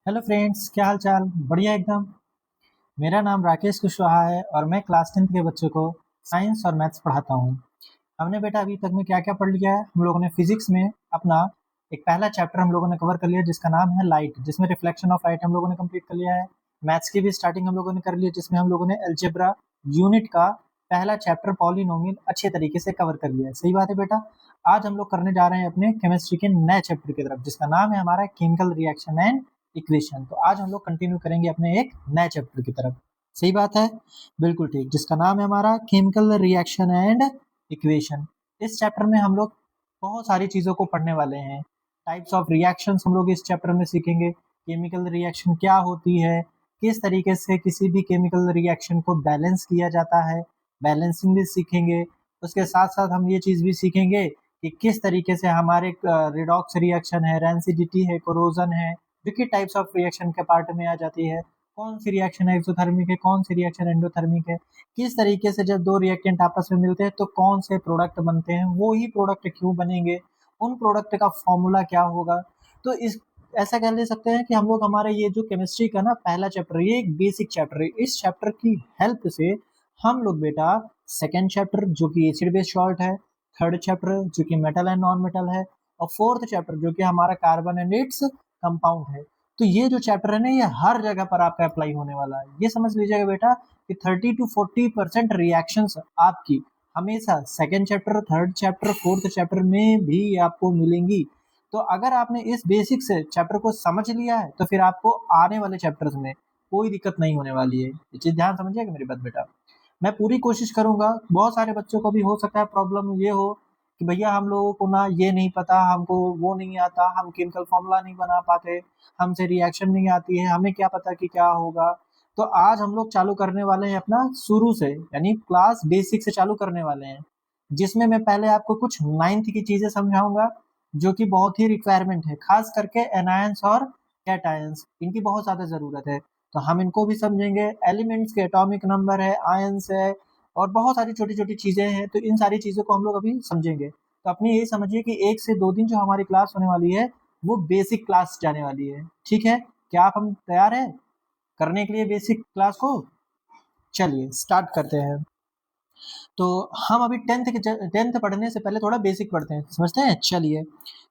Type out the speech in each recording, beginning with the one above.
Hello friends, क्या हाल चाल? बढ़िया एकदम। मेरा नाम राकेश कुशवाहा है और मैं क्लास 10th के बच्चों को साइंस और मैथ्स पढ़ाता हूँ। हमने बेटा अभी तक में क्या क्या पढ़ लिया है? हम लोगों ने फिजिक्स में अपना एक पहला चैप्टर हम लोगों ने कवर कर लिया जिसका नाम है लाइट, जिसमें रिफ्लेक्शन ऑफ लाइट हम लोगों ने कंप्लीट कर लिया है। मैथ्स की भी स्टार्टिंग हम लोगों ने कर ली है, जिसमें हम लोगों ने अलजेब्रा यूनिट का पहला चैप्टर पॉलिनोमियल अच्छे तरीके से कवर कर लिया है। सही बात है बेटा। आज हम लोग करने जा रहे हैं अपने केमिस्ट्री के नए चैप्टर की तरफ, जिसका नाम है हमारा केमिकल रिएक्शन एंड इक्वेशन। तो आज हम लोग कंटिन्यू करेंगे अपने एक नए चैप्टर की तरफ। सही बात है, बिल्कुल ठीक, जिसका नाम है हमारा केमिकल रिएक्शन एंड इक्वेशन। इस चैप्टर में हम लोग बहुत सारी चीज़ों को पढ़ने वाले हैं। टाइप्स ऑफ रिएक्शंस हम लोग इस चैप्टर में सीखेंगे। केमिकल रिएक्शन क्या होती है, किस तरीके से किसी भी केमिकल रिएक्शन को बैलेंस किया जाता है, बैलेंसिंग भी सीखेंगे। उसके साथ साथ हम ये चीज़ भी सीखेंगे कि किस तरीके से हमारे रिडॉक्स रिएक्शन है, रेंसिडिटी है, कोरोजन है, जो कि टाइप्स ऑफ रिएक्शन के पार्ट में आ जाती है। कौन सी रिएक्शन एक्सोथर्मिक है, कौन सी रिएक्शन एंडोथर्मिक है, किस तरीके से जब दो रिएक्टेंट आपस में मिलते हैं तो कौन से प्रोडक्ट बनते हैं, वो ही प्रोडक्ट क्यों बनेंगे, उन प्रोडक्ट का फॉर्मूला क्या होगा। तो इस ऐसा कह ले सकते हैं कि हम लोग हमारे ये जो केमिस्ट्री का ना पहला चैप्टर, ये एक बेसिक चैप्टर है। इस चैप्टर की हेल्प से हम लोग बेटा सेकेंड चैप्टर जो कि एसिड बेस सॉल्ट है, थर्ड चैप्टर जो कि मेटल एंड नॉन मेटल है, और फोर्थ चैप्टर जो कि हमारा कार्बन एंड इट्स कंपाउंड है। तो ये जो चैप्टर है ना, ये हर जगह पर आपका अप्लाई होने वाला है। ये समझ लीजिएगा बेटा कि 30 to 40% रिएक्शंस आपकी हमेशा second chapter, third chapter, fourth chapter में भी आपको मिलेंगी। तो अगर आपने इस बेसिक से चैप्टर को समझ लिया है तो फिर आपको आने वाले चैप्टर्स में कोई दिक्कत नहीं होने वाली है। ये चीज ध्यान समझिएगा मेरी बात बेटा। मैं पूरी कोशिश करूंगा। बहुत सारे बच्चों को भी हो सकता है प्रॉब्लम ये हो कि भैया हम लोगों को ना ये नहीं पता, हमको वो नहीं आता, हम केमिकल फॉर्मूला नहीं बना पाते, हमसे रिएक्शन नहीं आती है, हमें क्या पता कि क्या होगा। तो आज हम लोग चालू करने वाले हैं अपना शुरू से, यानी क्लास बेसिक से चालू करने वाले हैं, जिसमें मैं पहले आपको कुछ नाइन्थ की चीजें समझाऊंगा जो कि बहुत ही रिक्वायरमेंट है, खास करके एनायंस और कैटायंस, इनकी बहुत ज्यादा जरूरत है। तो हम इनको भी समझेंगे। एलिमेंट्स के एटॉमिक नंबर है, आयंस है, और बहुत सारी छोटी छोटी चीजें हैं। तो इन सारी चीजों को हम लोग अभी समझेंगे। तो अपनी यही समझिए कि 1 से 2 दिन जो हमारी क्लास होने वाली है वो बेसिक क्लास जाने वाली है। ठीक है, क्या आप हम तैयार हैं करने के लिए बेसिक क्लास को? चलिए स्टार्ट करते हैं। तो हम अभी टेंथ पढ़ने से पहले थोड़ा बेसिक पढ़ते हैं, समझते हैं। चलिए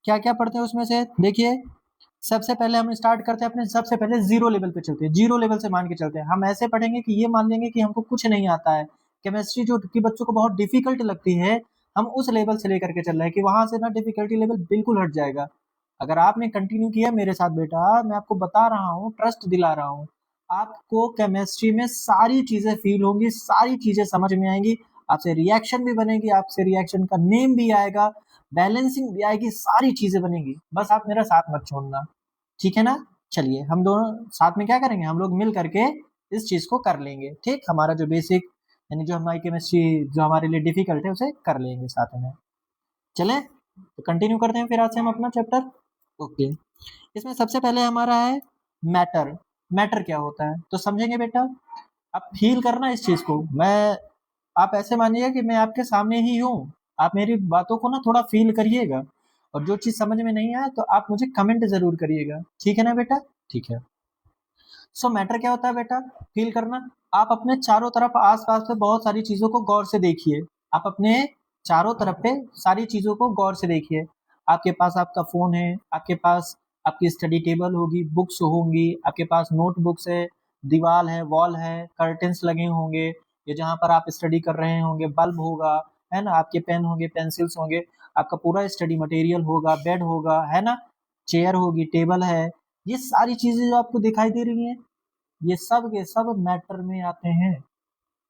क्या क्या पढ़ते हैं उसमें से देखिए। सबसे पहले हम स्टार्ट करते हैं अपने, सबसे पहले जीरो लेवल पे चलते हैं। जीरो लेवल से मान के चलते हैं। हम ऐसे पढ़ेंगे कि ये मान लेंगे कि हमको कुछ नहीं आता है, केमिस्ट्री जो कि बच्चों को बहुत डिफिकल्ट लगती है, हम उस लेवल से लेकर के चल रहे हैं कि वहां से ना डिफिकल्टी लेवल बिल्कुल हट जाएगा। अगर आपने कंटिन्यू किया मेरे साथ बेटा, मैं आपको बता रहा हूँ, ट्रस्ट दिला रहा हूँ, आपको केमिस्ट्री में सारी चीजें फील होंगी, सारी चीजें समझ में आएंगी। आपसे रिएक्शन भी बनेगी, आपसे रिएक्शन का नेम भी आएगा, बैलेंसिंग भी आएगी, सारी चीजें बनेंगी। बस आप मेरा साथ मत छोड़ना, ठीक है ना? चलिए हम दोनों साथ में क्या करेंगे, हम लोग मिल करके इस चीज को कर लेंगे। ठीक, हमारा जो बेसिक यानी जो हमारी केमिस्ट्री जो हमारे लिए डिफिकल्ट है उसे कर लेंगे साथ में। चले तो कंटिन्यू करते हैं फिर आज से हम अपना चैप्टर। ओके, इसमें सबसे पहले हमारा है मैटर। मैटर क्या होता है तो समझेंगे बेटा। आप फील करना इस चीज को। मैं आप ऐसे मानिएगा कि मैं आपके सामने ही हूँ, आप मेरी बातों को ना थोड़ा फील करिएगा, और जो चीज समझ में नहीं आए तो आप मुझे कमेंट जरूर करिएगा, ठीक है ना बेटा? ठीक है। सो मैटर क्या होता है बेटा, फील करना। आप अपने चारों तरफ आसपास पे बहुत सारी चीजों को गौर से देखिए। आप अपने चारों तरफ पे सारी चीजों को गौर से देखिए। आपके पास आपका फोन है, आपके पास आपकी स्टडी टेबल होगी, बुक्स होंगी, आपके पास नोटबुक्स है, दीवार है, वॉल है, कर्टेन्स लगे होंगे, ये जहाँ पर आप स्टडी कर रहे होंगे, बल्ब होगा, है ना, आपके पेन होंगे, पेंसिल्स होंगे, आपका पूरा स्टडी मटेरियल होगा, बेड होगा, है ना, चेयर होगी, टेबल है। ये सारी चीजें जो आपको दिखाई दे रही हैं, ये सब के सब मैटर में आते हैं।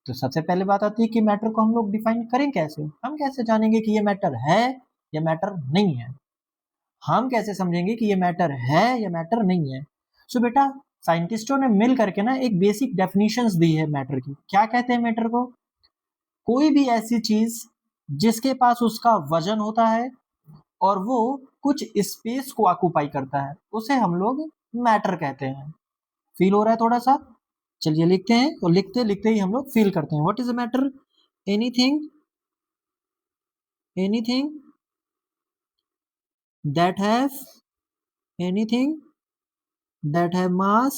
तो सबसे पहले बात आती है कि मैटर को हम लोग डिफाइन करें कैसे, हम कैसे जानेंगे कि ये मैटर है या मैटर नहीं है, हम कैसे समझेंगे कि ये मैटर है या मैटर नहीं है। सो बेटा, साइंटिस्टों ने मिल करके ना एक बेसिक डेफिनेशंस दी है मैटर की। क्या कहते हैं मैटर को? कोई भी ऐसी चीज जिसके पास उसका वजन होता है और वो कुछ स्पेस को ऑक्यूपाई करता है, उसे हम लोग मैटर कहते हैं। फील हो रहा है थोड़ा सा? चलिए लिखते हैं, और लिखते लिखते ही हम लोग फील करते हैं। What is a matter? Anything, anything that has, anything that have mass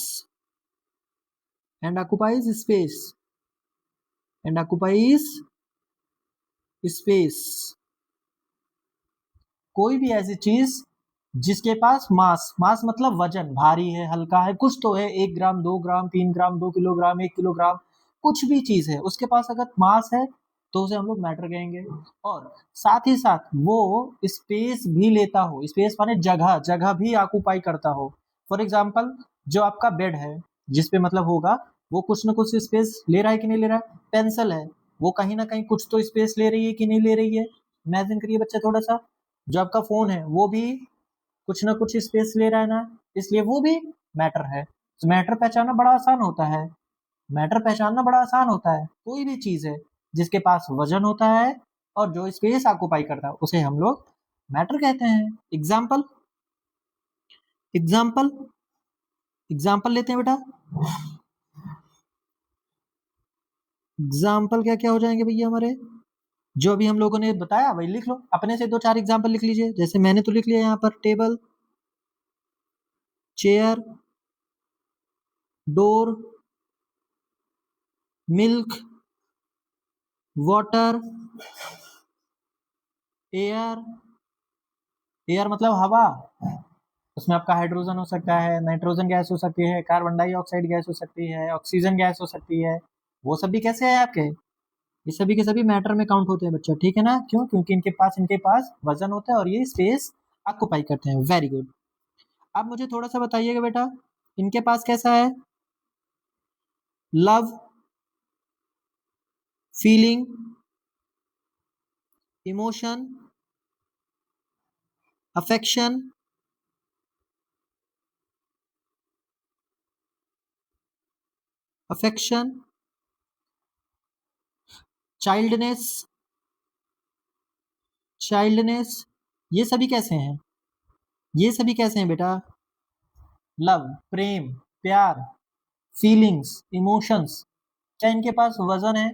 and occupies space and occupies space। कोई भी ऐसी चीज जिसके पास मास मतलब वजन, भारी है, हल्का है, कुछ तो है, 1 ग्राम, 2 ग्राम, 3 ग्राम, 2 किलोग्राम, 1 किलोग्राम, कुछ भी चीज है, उसके पास अगर मास है तो उसे हम लोग मैटर कहेंगे। और साथ ही साथ वो स्पेस भी लेता हो, स्पेस माने जगह, जगह भी ऑक्यूपाई करता हो। फॉर एग्जाम्पल जो आपका बेड है, जिसपे मतलब होगा, वो कुछ ना कुछ स्पेस ले रहा है कि नहीं ले रहा है। पेंसिल है, वो कहीं ना कहीं कुछ तो स्पेस ले रही है कि नहीं ले रही है। इमेजिन करिए बच्चा थोड़ा सा। जो आपका फोन है वो भी कुछ ना कुछ स्पेस ले रहा है ना, इसलिए वो भी मैटर है। तो मैटर पहचानना बड़ा आसान होता है। मैटर पहचानना बड़ा आसान होता है। कोई भी चीज है जिसके पास वजन होता है और जो स्पेस ऑक्यूपाई करता है उसे हम लोग मैटर कहते हैं। एग्जाम्पल एग्जाम्पल एग्जाम्पल लेते हैं बेटा। एग्जाम्पल क्या क्या हो जाएंगे भैया हमारे, जो अभी हम लोगों ने बताया वही लिख लो। अपने से 2-4 एग्जाम्पल लिख लीजिए। जैसे मैंने तो लिख लिया यहाँ पर, table, chair, door, milk, water, air. Air मतलब हवा, उसमें आपका हाइड्रोजन हो सकता है, नाइट्रोजन गैस हो सकती है, कार्बन डाइऑक्साइड गैस हो सकती है, ऑक्सीजन गैस हो सकती है। वो सभी कैसे है आपके, ये सभी के सभी मैटर में काउंट होते हैं बच्चा, ठीक है ना। क्यों? क्योंकि इनके पास वजन होता है और ये स्पेस ऑक्यूपाई करते हैं। Very good. अब मुझे थोड़ा सा बताइएगा बेटा, इनके पास कैसा है, love, feeling, emotion, affection, affection, childness, childness. ये सभी कैसे हैं, ये सभी कैसे हैं बेटा, लव, प्रेम, प्यार, फीलिंग्स, इमोशंस। क्या इनके पास वजन है?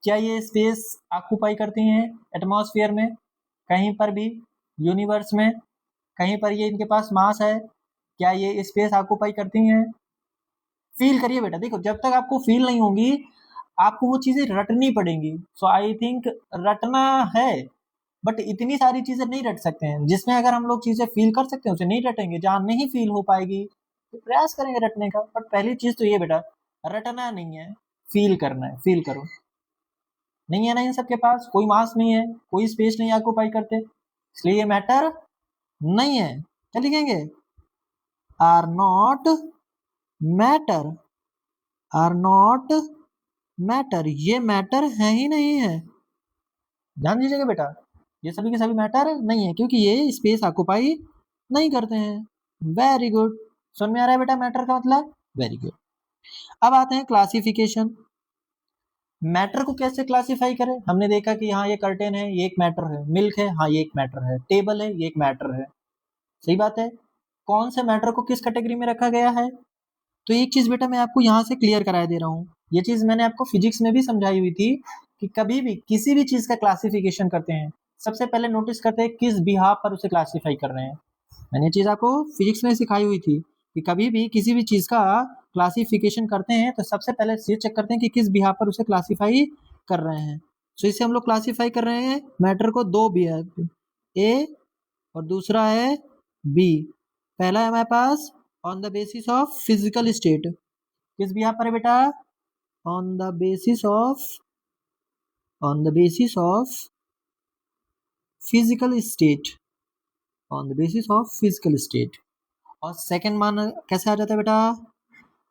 क्या ये स्पेस ऑक्यूपाई करती हैं एटमॉस्फेयर में, कहीं पर भी, यूनिवर्स में कहीं पर ये इनके पास मास है? क्या ये स्पेस ऑक्यूपाई करती हैं? फील करिए बेटा। देखो जब तक आपको फील नहीं होगी आपको वो चीजें रटनी पड़ेंगी। सो आई थिंक रटना है, बट इतनी सारी चीजें नहीं रट सकते हैं। जिसमें अगर हम लोग चीजें फील कर सकते हैं उसे नहीं रटेंगे, जहां नहीं फील हो पाएगी तो प्रयास करेंगे रटने का। बट पहली चीज तो ये बेटा, रटना नहीं है, फील करना है। फील करो। नहीं है ना इन सबके पास, कोई मास नहीं है, कोई स्पेस नहीं ऑक्यूपाई करते, इसलिए ये मैटर नहीं है। क्या लिखेंगे, are not matter, are not matter, ये मैटर है ही नहीं है। ध्यान दीजिएगा बेटा, ये सभी के सभी मैटर नहीं है क्योंकि ये स्पेस ऑक्यूपाई नहीं करते हैं। Very good. समझ में आ रहा है बेटा मैटर का मतलब? Very good. अब आते हैं क्लासिफिकेशन। मैटर को कैसे क्लासिफाई करें? हमने देखा कि हाँ ये कर्टेन है, ये एक मैटर है। मिल्क है, हाँ ये एक मैटर है। टेबल है, ये एक मैटर है। सही बात है। कौन से मैटर को किस कैटेगरी में रखा गया है? तो एक चीज बेटा मैं आपको यहाँ से क्लियर करा दे रहा हूँ। ये चीज मैंने आपको फिजिक्स में भी समझाई हुई थी कि कभी भी किसी भी चीज का क्लासिफिकेशन करते हैं सबसे पहले नोटिस करते हैं किस बिहाफ पर उसे क्लासिफाई कर रहे हैं। मैंने ये चीज आपको फिजिक्स में सिखाई हुई थी कि कभी भी किसी भी चीज का क्लासिफिकेशन करते हैं तो सबसे पहले ये चेक करते हैं कि किस बिहाफ पर उसे क्लासिफाई कर रहे हैं। तो इसे हम लोग क्लासिफाई कर रहे हैं मैटर को दो बिहाफ, ए और दूसरा है बी। पहला है हमारे pass on the basis of physical state. किस बिहाफ पर है बेटा? On the basis of, on the basis of physical state, on the basis of physical state. और सेकंड मान कैसे आ जाता है बेटा?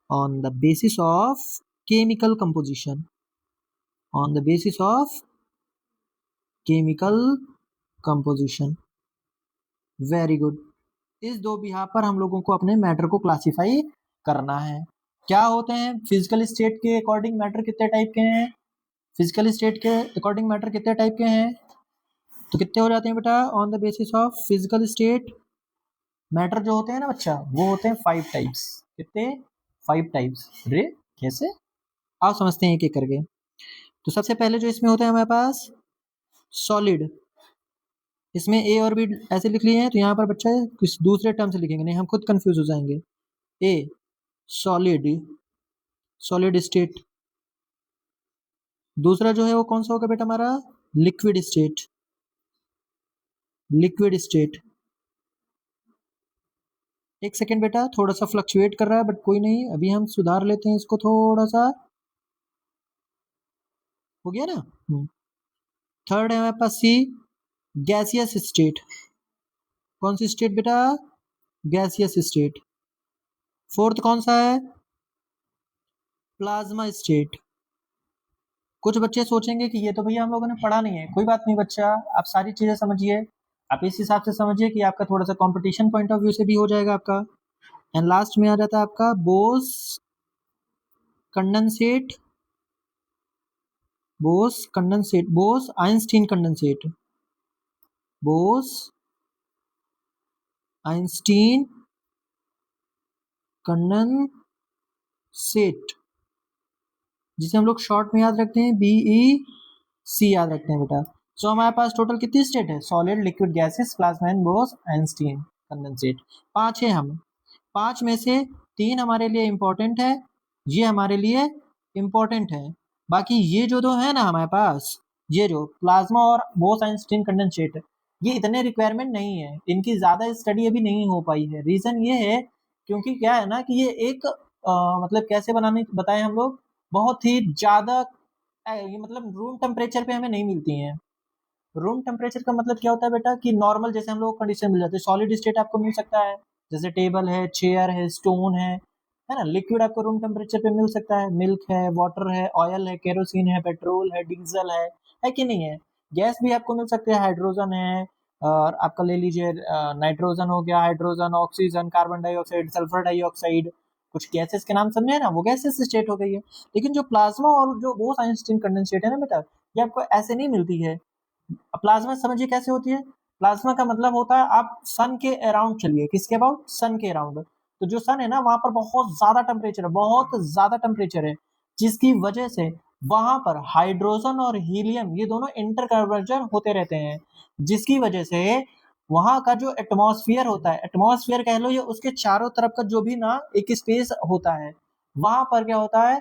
On the basis of chemical composition, on the basis of chemical composition. Very good. इस दो behalf पर हम लोगों को अपने मैटर को क्लासिफाई करना है। क्या होते हैं फिजिकल स्टेट के अकॉर्डिंग मैटर कितने टाइप के हैं? फिजिकल स्टेट के अकॉर्डिंग मैटर कितने टाइप के हैं? तो कितने हो जाते हैं बेटा? On the basis of physical state matter जो होते हैं ना बच्चा, वो होते हैं 5 टाइप्स। कितने? 5 टाइप्स। रे कैसे? आओ समझते हैं एक एक करके। तो सबसे पहले जो इसमें होता है हमारे पास सॉलिड, इसमें ए और बी ऐसे लिख लिए हैं, तो यहाँ पर बच्चा किस दूसरे टर्म से लिखेंगे, नहीं हम खुद कंफ्यूज हो जाएंगे। ए सॉलिड, सॉलिड स्टेट, दूसरा जो है वो कौन सा होगा बेटा हमारा, लिक्विड स्टेट, लिक्विड स्टेट। एक सेकेंड बेटा, थोड़ा सा फ्लक्चुएट कर रहा है बट कोई नहीं, अभी हम सुधार लेते हैं इसको थोड़ा सा, हो गया ना। थर्ड है हमारे पास सी, गैसियस स्टेट। कौन सी स्टेट बेटा, गैसियस स्टेट। फोर्थ कौन सा है, प्लाज्मा स्टेट। कुछ बच्चे सोचेंगे कि ये तो भैया हम लोगों ने पढ़ा नहीं है, कोई बात नहीं बच्चा, आप सारी चीजें समझिए, आप इस हिसाब से समझिए कि आपका थोड़ा सा कंपटीशन पॉइंट ऑफ व्यू से भी हो जाएगा आपका। एंड लास्ट में आ जाता है आपका Bose condensate, Bose condensate, Bose Einstein condensate, Bose Einstein condensate, जिसे हम लोग शॉर्ट में याद रखते हैं BEC याद रखते हैं बेटा। सो हमारे पास टोटल कितनी स्टेट है, solid, liquid, gases, plasma and boss Einstein condensate. 5 है, हम 5 में से 3 हमारे लिए इंपॉर्टेंट है, ये हमारे लिए इंपॉर्टेंट है। बाकी ये जो दो है ना हमारे पास, ये जो प्लाज्मा और बोस आइंस्टीन कंडेंसेट, ये इतने रिक्वायरमेंट नहीं है, इनकी ज्यादा स्टडी अभी नहीं हो पाई है। रीजन ये है क्योंकि क्या है ना कि ये एक मतलब कैसे बनाने बताएं हम लोग, बहुत ही ज्यादा ये मतलब रूम टेम्परेचर पे हमें नहीं मिलती हैं। रूम टेम्परेचर का मतलब क्या होता है बेटा कि नॉर्मल जैसे हम लोग कंडीशन मिल जाते हैं, सॉलिड स्टेट आपको मिल सकता है, जैसे टेबल है, चेयर है, स्टोन है ना। लिक्विड आपको रूम टेम्परेचर पे मिल सकता है, मिल्क है, वाटर है, ऑयल है, केरोसिन है, पेट्रोल है, डीजल है कि नहीं है। गैस भी आपको मिल सकते हैं, हाइड्रोजन है, और आपका ले लीजिए नाइट्रोजन हो गया, hydrogen, oxygen, carbon dioxide, sulphur dioxide, कुछ गैसेस के नाम समझे ना, वो गैसेस स्टेट हो गई है। लेकिन जो प्लाज्मा और जो बोस आइंस्टीन कंडेंसेट है ना बेटा, ये आपको ऐसे नहीं मिलती है। प्लाज्मा समझिए कैसे होती है, प्लाज्मा का मतलब होता है आप सन के अराउंड चलिए, किसके अबाउट, सन के अराउंड। तो जो सन है ना वहां पर बहुत ज्यादा टेम्परेचर है, बहुत ज्यादा टेम्परेचर है, जिसकी वजह से वहां पर हाइड्रोजन और हीलियम ये दोनों इंटर कन्वर्जन होते रहते हैं, जिसकी वजह से वहां का जो एटमॉस्फेयर होता है, एटमॉस्फेयर कह लो, ये उसके चारों तरफ का जो भी ना एक स्पेस होता है, वहां पर क्या होता है,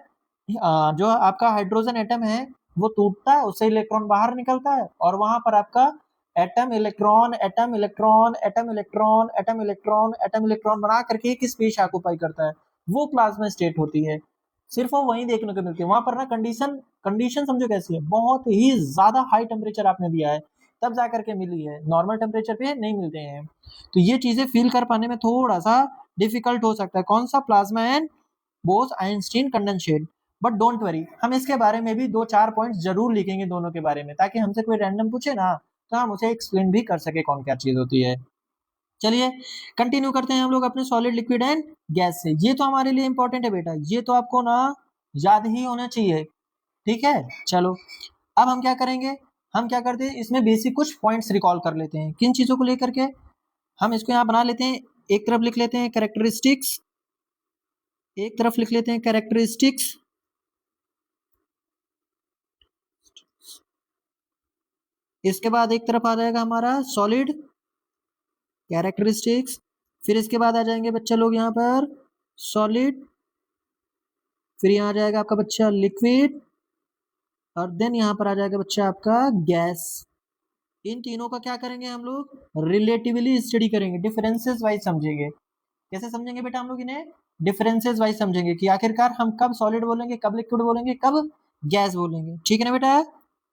जो आपका हाइड्रोजन एटम है वो टूटता है, उससे इलेक्ट्रॉन बाहर निकलता है, और वहां पर आपका atom electron, atom electron, atom electron, atom electron, atom electron बना करके एक स्पेस ऑक्यूपाई करता है, वो प्लाज्मा स्टेट होती है। सिर्फ वो वहीं देखने को मिलती है, वहां पर ना कंडीशन कंडीशन समझो कैसी है, बहुत ही ज्यादा हाई टेम्परेचर आपने दिया है तब जा करके मिली है, नॉर्मल टेम्परेचर पे नहीं मिलते हैं। तो ये चीजें फील कर पाने में थोड़ा सा डिफिकल्ट हो सकता है, कौन सा, plasma and boss Einstein condensate. But don't worry, हम इसके बारे में भी 2-4 पॉइंट जरूर लिखेंगे दोनों के बारे में, ताकि हमसे कोई रैंडम पूछे ना तो हम उसे एक्सप्लेन भी कर सके कौन क्या चीज होती है। चलिए कंटिन्यू करते हैं हम लोग अपने सॉलिड, लिक्विड एंड गैस से। ये तो हमारे लिए इंपॉर्टेंट है बेटा, ये तो आपको ना याद ही होना चाहिए, ठीक है। चलो अब हम क्या करेंगे, हम क्या करते हैं इसमें बेसिक कुछ पॉइंट्स रिकॉल कर लेते हैं, किन चीजों को लेकर के, हम इसको यहाँ बना लेते हैं, एक तरफ लिख लेते हैं कैरेक्टरिस्टिक्स, एक तरफ लिख लेते हैं कैरेक्टरिस्टिक्स, इसके बाद एक तरफ आ जाएगा हमारा सॉलिड कैरेक्टरिस्टिक्स, फिर इसके बाद आ जाएंगे बच्चा लोग यहाँ पर सॉलिड, फिर यहाँ आ जाएगा आपका बच्चा लिक्विड, और देन यहाँ पर आ जाएगा बच्चा आपका गैस। इन तीनों का क्या करेंगे हम लोग, रिलेटिवली स्टडी करेंगे, डिफरेंसेस वाइज समझेंगे। कैसे समझेंगे बेटा हम लोग इन्हें, डिफरेंसेस वाइज समझेंगे कि आखिरकार हम कब सॉलिड बोलेंगे, कब लिक्विड बोलेंगे, कब गैस बोलेंगे, ठीक है ना बेटा।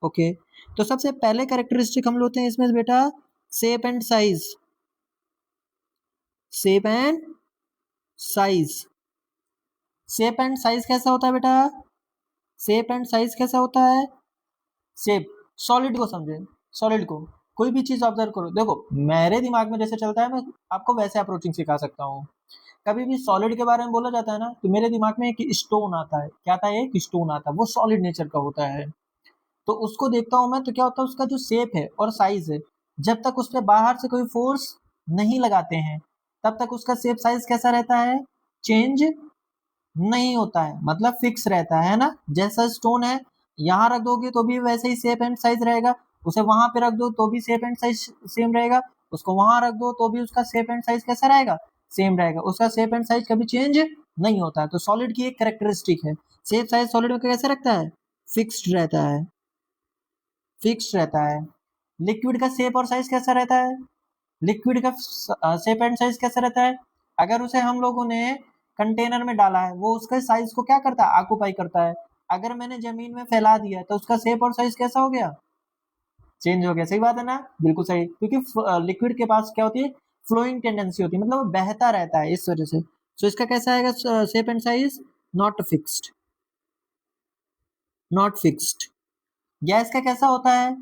ओके, तो सबसे पहले कैरेक्टरिस्टिक हम लोग हैं इसमें बेटा, shape and size, shape and size. Shape and size कैसा होता है बेटा, शेप एंड साइज कैसा होता है, शेप, सॉलिड को समझे, सॉलिड को कोई भी चीज ऑब्जर्व करो, देखो मेरे दिमाग में जैसे चलता है मैं आपको वैसे अप्रोचिंग सिखा सकता हूँ। कभी भी सॉलिड के बारे में बोला जाता है ना तो मेरे दिमाग में एक स्टोन आता है, क्या आता है, एक स्टोन आता है, वो सॉलिड नेचर का होता है। तो उसको देखता हूँ मैं तो क्या होता है, उसका जो शेप है और साइज है, जब तक उस पर बाहर से कोई फोर्स नहीं लगाते हैं तब तक उसका शेप साइज कैसा रहता है, चेंज नहीं होता है, मतलब फिक्स रहता है ना। जैसा स्टोन है यहाँ रख दोगे तो भी वैसे ही शेप एंड साइज रहेगा, उसे वहां पे रख दो तो भी शेप एंड साइज सेम रहेगा, उसको वहां रख दो तो भी उसका शेप एंड साइज कैसा रहेगा, सेम रहेगा, उसका शेप एंड साइज कभी चेंज नहीं होता है। तो सॉलिड की एक कैरेक्टरिस्टिक है, शेप साइज सॉलिड में कैसे रखता है, फिक्स्ड रहता है, फिक्स्ड रहता है। लिक्विड का शेप और साइज कैसा रहता है, लिक्विड का शेप एंड साइज कैसा रहता है, अगर उसे हम लोगों ने कंटेनर में डाला है वो उसके साइज को क्या करता है, ऑक्यूपाई करता है। अगर मैंने जमीन में फैला दिया तो उसका शेप और साइज कैसा हो गया, चेंज हो गया। सही बात है ना, बिल्कुल सही, क्योंकि लिक्विड के पास क्या होती है, फ्लोइंग टेंडेंसी होती है, मतलब वो बहता रहता है इस वजह से। सो इसका कैसा आएगा shape and size, not fixed, not fixed. Gas का कैसा होता है,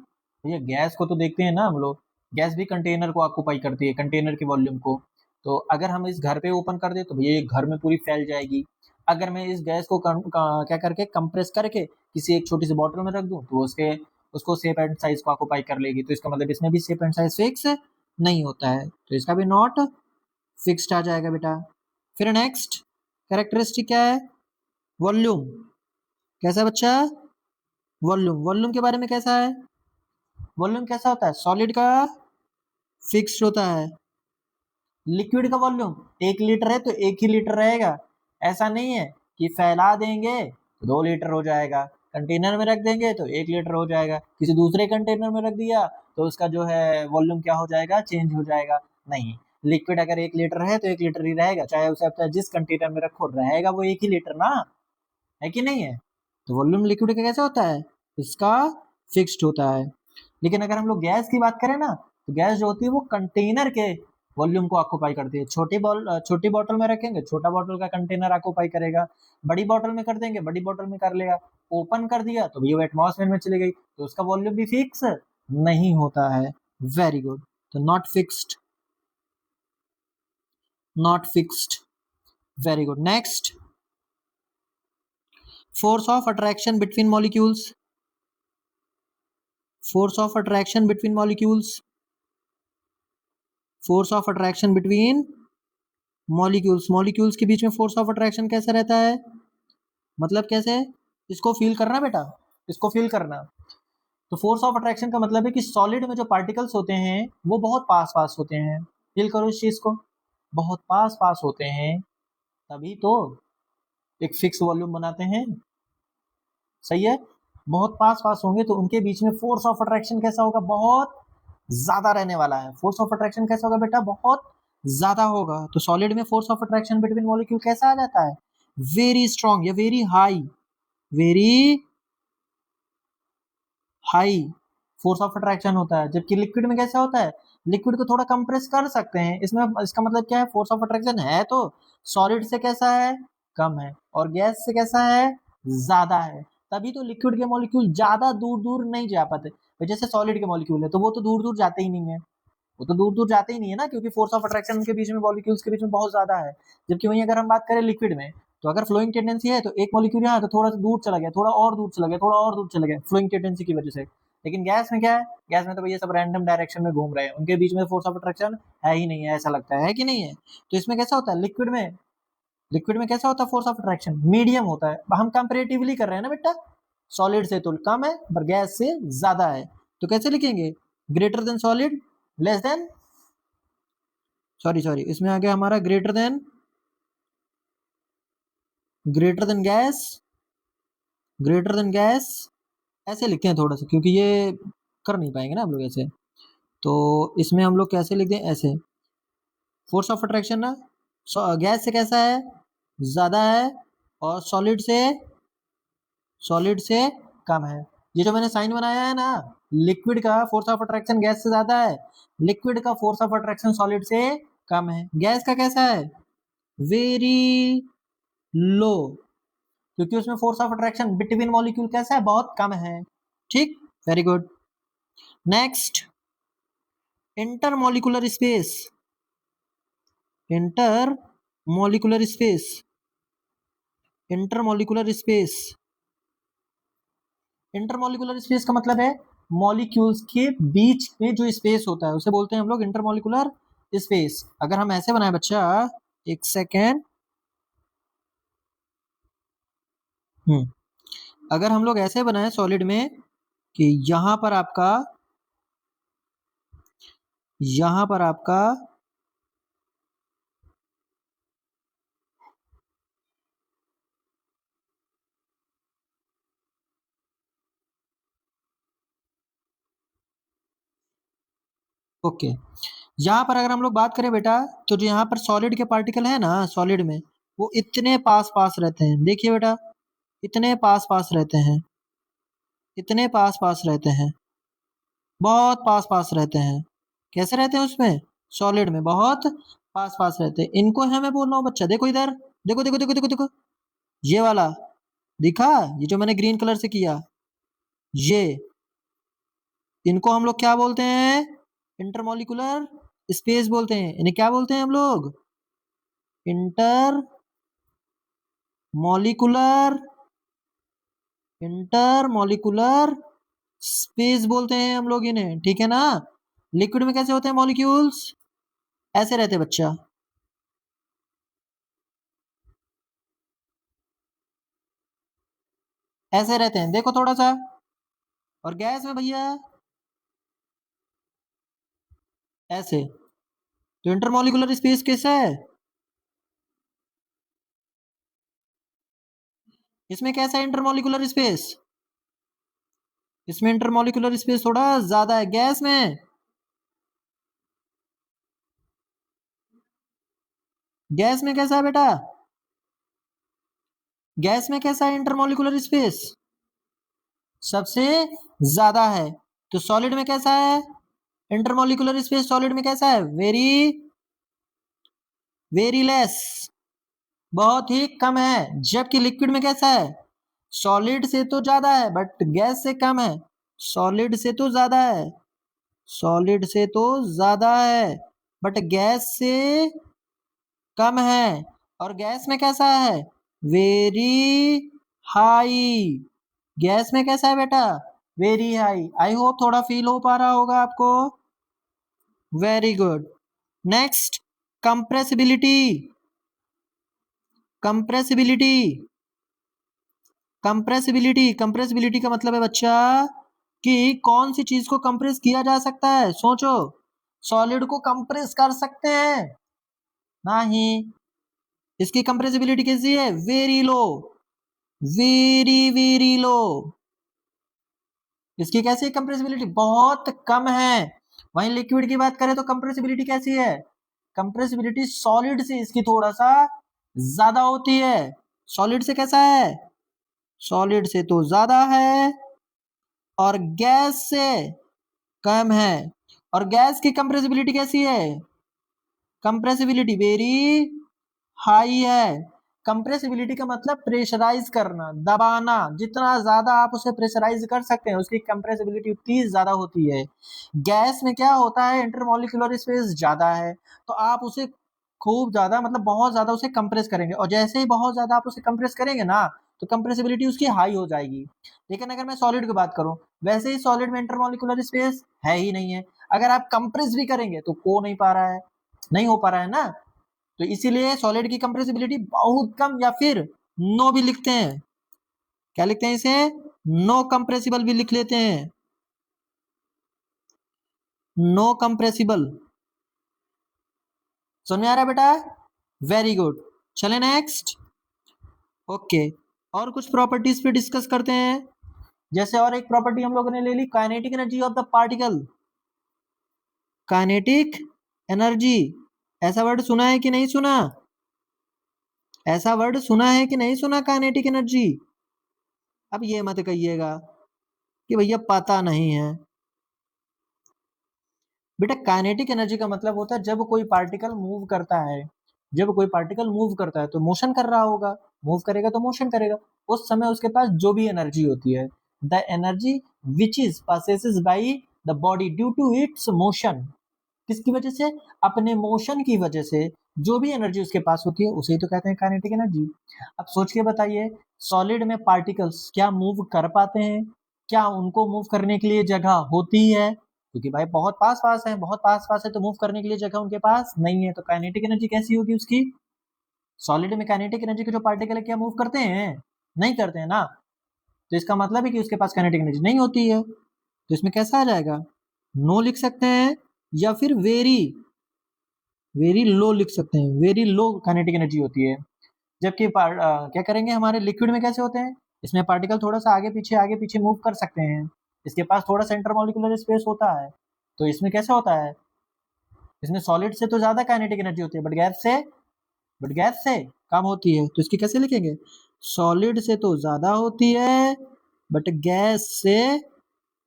भैया गैस को तो देखते हैं ना हम लोग, गैस भी कंटेनर को ऑक्यूपाई करती है, कंटेनर के वॉल्यूम को। तो अगर हम इस घर पे ओपन कर दे तो भैया ये घर में पूरी फैल जाएगी। अगर मैं इस गैस को क्या करके कंप्रेस करके किसी एक छोटी सी बॉटल में रख दूं तो उसके उसको शेप एंड साइज को ऑक्यूपाई कर लेगी। तो इसका मतलब इसमें भी शेप एंड साइज फिक्स नहीं होता है, तो इसका भी नॉट फिक्स्ड आ जाएगा बेटा। फिर नेक्स्ट कैरेक्टरिस्टिक क्या है, वॉल्यूम। कैसा बच्चा, वॉल्यूम, वॉल्यूम के बारे में कैसा है, वॉल्यूम कैसा होता है, सॉलिड का फिक्स्ड होता है। लिक्विड का वॉल्यूम 1 लीटर है तो 1 ही लीटर रहेगा, ऐसा नहीं है कि फैला देंगे तो 2 लीटर हो जाएगा, कंटेनर में रख देंगे तो 1 लीटर हो जाएगा, किसी दूसरे कंटेनर में रख दिया तो उसका जो है वॉल्यूम क्या हो जाएगा, चेंज हो जाएगा। नहीं, लिक्विड अगर 1 लीटर है तो 1 लीटर ही रहेगा, चाहे उसे आप जिस कंटेनर में रखो रहेगा वो 1 ही लीटर ना, है कि नहीं है। तो वॉल्यूम लिक्विड का कैसा होता है, इसका फिक्स्ड होता है। लेकिन अगर हम लोग गैस की बात करें ना, तो गैस जो होती है वो कंटेनर के वॉल्यूम को ऑक्यूपाई करती है। छोटी बॉटल में रखेंगे छोटा बॉटल का कंटेनर ऑक्यूपाई करेगा, बड़ी बॉटल में कर देंगे बड़ी बॉटल में कर लेगा, ओपन कर दिया तो ये एटमॉस्फेयर में चली गई तो उसका वॉल्यूम भी फिक्स नहीं होता है। वेरी गुड, तो not fixed, not fixed, very good. Next, force of attraction between molecules, force of attraction between molecules, force of attraction between molecules, molecules के बीच में force of attraction कैसा रहता है, मतलब कैसे, इसको फील करना बेटा, इसको फील करना। तो फोर्स ऑफ अट्रैक्शन का मतलब है कि सॉलिड में जो पार्टिकल्स होते हैं वो बहुत पास पास होते हैं, फील करो इस चीज को, बहुत पास पास होते हैं तभी तो एक फिक्स वॉल्यूम बनाते हैं। सही है, बहुत पास पास होंगे तो उनके बीच में फोर्स ऑफ अट्रैक्शन कैसा होगा, बहुत ज्यादा रहने वाला है। फोर्स ऑफ अट्रैक्शन कैसा होगा बेटा, बहुत ज्यादा होगा। तो सॉलिड में force of attraction between molecule कैसा आ जाता है, वेरी स्ट्रॉन्ग या very high, very high force of attraction होता है। जबकि लिक्विड में कैसा होता है, लिक्विड को थोड़ा कंप्रेस कर सकते हैं, इसमें इसका मतलब क्या है, फोर्स ऑफ अट्रैक्शन है तो सॉलिड से कैसा है, कम है, और गैस से कैसा है, ज्यादा है। तभी तो लिक्विड के मॉलिक्यूल ज्यादा दूर दूर नहीं जा पाते। तो जैसे सॉलिड के मॉलिक्यूल है तो वो तो दूर दूर जाते ही नहीं है, वो तो दूर दूर जाते ही नहीं है ना, क्योंकि फोर्स ऑफ अट्रैक्शन उनके बीच में मॉलिक्यूल्स के बीच में बहुत ज्यादा है। जबकि वहीं अगर हम बात करें लिक्विड में, तो अगर फ्लोइंग टेंडेंसी है तो एक मॉलिक्यूल यहाँ तो थोड़ा सा दूर चला गया, थोड़ा और दूर चला गया, थोड़ा और दूर चला गया, फ्लोइंग टेंडेंसी की वजह से। लेकिन गैस में क्या है, गैस में तो भैया सब रैंडम डायरेक्शन में घूम रहे हैं, उनके बीच में फोर्स ऑफ अट्रैक्शन है ही नहीं है, ऐसा लगता है कि नहीं है। तो इसमें कैसा होता है, लिक्विड में कैसा होता है फोर्स ऑफ अट्रैक्शन, मीडियम होता है। हम कंपेरेटिवली कर रहे हैं ना बेटा, सॉलिड से तो कम है पर गैस से ज्यादा है। तो कैसे लिखेंगे, greater than solid, less than, sorry sorry इसमें आ गया हमारा greater than gas, greater than gas, ऐसे लिखते हैं थोड़ा सा, क्योंकि ये कर नहीं पाएंगे ना हम लोग ऐसे। तो इसमें हम लोग कैसे लिख दें, ऐसे, फोर्स ऑफ अट्रैक्शन ना गैस से कैसा है, ज्यादा है, और सॉलिड से कम है। ये जो मैंने साइन बनाया है ना, लिक्विड का फोर्स ऑफ अट्रैक्शन गैस से ज्यादा है, लिक्विड का फोर्स ऑफ अट्रैक्शन सॉलिड से कम है। गैस का कैसा है, वेरी लो, क्योंकि उसमें force of attraction between molecule कैसा है, बहुत कम है। ठीक, very good. Next, intermolecular space, intermolecular space, intermolecular space, intermolecular space का मतलब है मॉलिक्यूल्स के बीच में जो स्पेस होता है उसे बोलते हैं हम लोग इंटरमॉलिक्यूलर स्पेस। अगर हम ऐसे बनाए बच्चा, एक सेकेंड, अगर हम लोग ऐसे बनाए सॉलिड में कि यहां पर आपका यहां पर आपका ओके, यहाँ पर अगर हम लोग बात करें बेटा, तो जो यहाँ पर सॉलिड के पार्टिकल है ना, सॉलिड में वो इतने पास पास रहते हैं। देखिए बेटा, इतने पास पास रहते हैं, इतने पास पास रहते हैं, बहुत पास पास रहते हैं। कैसे रहते हैं उसमें? सॉलिड में बहुत पास पास रहते हैं। इनको है मैं बोल रहा हूँ बच्चा, देखो इधर, देखो देखो देखो देखो देखो, ये वाला दिखा, ये जो मैंने ग्रीन कलर से किया, ये इनको हम लोग क्या बोलते हैं? इंटरमोलिकुलर स्पेस बोलते हैं। इन्हें क्या बोलते हैं हम लोग? इंटर मॉलिकुलर इंटरमॉलिकुलर स्पेस बोलते हैं हम लोग इन्हें, ठीक है ना। लिक्विड में कैसे होते हैं मॉलिक्यूल्स? ऐसे रहते हैं बच्चा, ऐसे रहते हैं, देखो थोड़ा सा। और गैस में भैया ऐसे। तो इंटरमॉलिकुलर स्पेस कैसा है? इसमें कैसा है इंटरमॉलिकुलर स्पेस? इसमें इंटरमॉलिकुलर स्पेस थोड़ा ज्यादा है। गैस में, गैस में कैसा है बेटा? गैस में कैसा है इंटरमॉलिकुलर स्पेस? सबसे ज्यादा है। तो सॉलिड में कैसा है इंटरमॉलिकुलर स्पेस? सॉलिड में कैसा है? वेरी वेरी लेस, बहुत ही कम है। जबकि लिक्विड में कैसा है? सॉलिड से तो ज्यादा है बट गैस से कम है। सॉलिड से तो ज्यादा है, सॉलिड से तो ज्यादा है बट गैस से कम है। और गैस में कैसा है? Very high. गैस में कैसा है बेटा? Very high. आई होप थोड़ा फील हो पा रहा होगा आपको। Very good. Next, compressibility. Compressibility, compressibility, compressibility का मतलब है बच्चा कि कौन सी चीज को कंप्रेस किया जा सकता है। सोचो, सॉलिड को कंप्रेस कर सकते हैं? नहीं। इसकी कंप्रेसिबिलिटी कैसी है? Very low, very very low. इसकी कैसी कंप्रेसिबिलिटी? बहुत कम है। वहीं लिक्विड की बात करें तो कंप्रेसिबिलिटी कैसी है? कंप्रेसिबिलिटी सॉलिड से इसकी थोड़ा सा ज्यादा होती है। सॉलिड से कैसा है? सॉलिड से तो ज्यादा है और गैस से कम है। और गैस की कंप्रेसिबिलिटी कैसी है? कंप्रेसिबिलिटी वेरी हाई है। कंप्रेसिबिलिटी का मतलब प्रेशराइज करना, दबाना। जितना ज्यादा आप उसे प्रेशराइज कर सकते हैं उसकी कंप्रेसिबिलिटी उतनी ज्यादा होती है। गैस में क्या होता है? इंटरमॉलिक्यूलर स्पेस ज्यादा है तो आप उसे खूब ज्यादा, मतलब बहुत ज्यादा उसे कंप्रेस करेंगे, और जैसे ही बहुत ज्यादा आप उसे कंप्रेस करेंगे ना तो कंप्रेसिबिलिटी उसकी हाई हो जाएगी। लेकिन अगर मैं सॉलिड की बात करूं, वैसे ही सॉलिड में इंटरमॉलिक्यूलर स्पेस है ही नहीं है। अगर आप कंप्रेस भी करेंगे तो हो नहीं पा रहा है, नहीं हो पा रहा है ना। तो इसीलिए सॉलिड की कंप्रेसिबिलिटी बहुत कम, या फिर नो भी लिखते हैं। क्या लिखते हैं इसे? नो कंप्रेसिबल भी लिख लेते हैं, नो कंप्रेसिबल। समझ में आ रहा है बेटा? Very good. चले नेक्स्ट। ओके, और कुछ प्रॉपर्टीज पे डिस्कस करते हैं। जैसे और एक प्रॉपर्टी हम लोगों ने ले ली, kinetic energy of the particle. Kinetic energy, ऐसा वर्ड सुना है कि नहीं सुना? ऐसा वर्ड सुना है कि नहीं सुना, काइनेटिक एनर्जी? अब ये मत कहिएगा कि भैया पता नहीं है। बेटा, काइनेटिक एनर्जी का मतलब होता है जब कोई पार्टिकल मूव करता है, जब कोई पार्टिकल मूव करता है तो मोशन कर रहा होगा, मूव करेगा तो मोशन करेगा। उस समय उसके पास जो भी एनर्जी होती है, the energy which is possesses by the body due to its motion. किसकी वजह से? अपने मोशन की वजह से जो भी एनर्जी उसके पास होती है उसे ही तो कहते हैं काइनेटिक एनर्जी। अब सोच के बताइए, सॉलिड में पार्टिकल्स क्या मूव कर पाते हैं? क्या उनको मूव करने के लिए जगह होती है? क्योंकि भाई बहुत पास पास है, बहुत पास पास है तो मूव करने के लिए जगह उनके पास नहीं है। तो काइनेटिक एनर्जी कैसी होगी उसकी? सॉलिड में काइनेटिक एनर्जी के जो पार्टिकल है क्या मूव करते हैं? नहीं करते हैं ना। तो इसका मतलब है कि उसके पास काइनेटिक एनर्जी नहीं होती है। तो इसमें कैसा आ जाएगा? नो लिख सकते हैं। या फिर वेरी वेरी लो लिख सकते हैं, वेरी लो काइनेटिक एनर्जी होती है। जबकि क्या करेंगे हमारे लिक्विड में कैसे होते हैं, इसमें पार्टिकल थोड़ा सा आगे पीछे मूव कर सकते हैं, इसके पास थोड़ा सा इंटरमॉलिक्यूलर स्पेस होता है। तो इसमें कैसे होता है, इसमें सॉलिड से तो ज्यादा काइनेटिक एनर्जी होती है, बट गैस से कम होती है। तो इसकी कैसे लिखेंगे, सॉलिड से तो ज्यादा होती है बट गैस से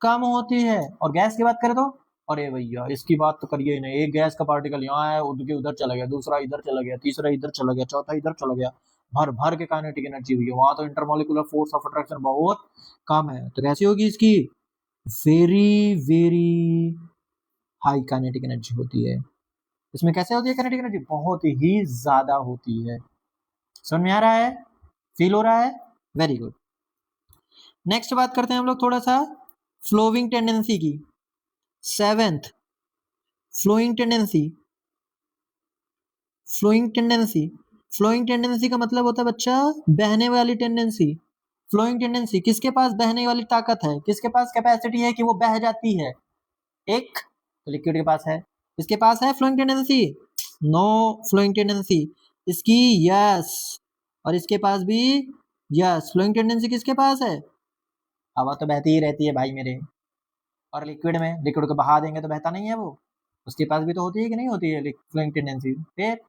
कम होती है। और गैस की बात करें तो, अरे भैया इसकी बात तो करिए ही नहीं, एक गैस का पार्टिकल यहाँ है, उड़ के उधर चला गया, दूसरा इधर चला गया, तीसरा इधर चला गया, चौथा इधर चला गया, भर भर के काइनेटिक एनर्जी हुई है, वहां तो इंटरमोलिकुलर फोर्स ऑफ अट्रैक्शन बहुत कम है। तो कैसी होगी इसकी, very very high kinetic energy होती है। इसमें कैसे होती है काइनेटिक एनर्जी, बहुत ही ज्यादा होती है। समझ में आ रहा है, फील हो रहा है, वेरी गुड। नेक्स्ट बात करते हैं हम लोग थोड़ा सा फ्लोइंग टेंडेंसी की। Seventh, flowing tendency. Flowing tendency, flowing tendency का मतलब होता है बच्चा बहने वाली टेंडेंसी। फ्लोइंग टेंडेंसी, किसके पास बहने वाली ताकत है, किसके पास कैपेसिटी है कि वो बह जाती है, एक तो लिक्विड के पास है, इसके पास है flowing tendency, no flowing tendency इसकी, यस, और इसके पास भी यस। फ्लोइंग टेंडेंसी किसके पास है, हवा तो बहती ही रहती है भाई मेरे, और लिक्विड में, लिक्विड को बहा देंगे तो बहता नहीं है वो, उसके पास भी तो होती है कि नहीं होती है फ्लोइंग टेंडेंसी। फिर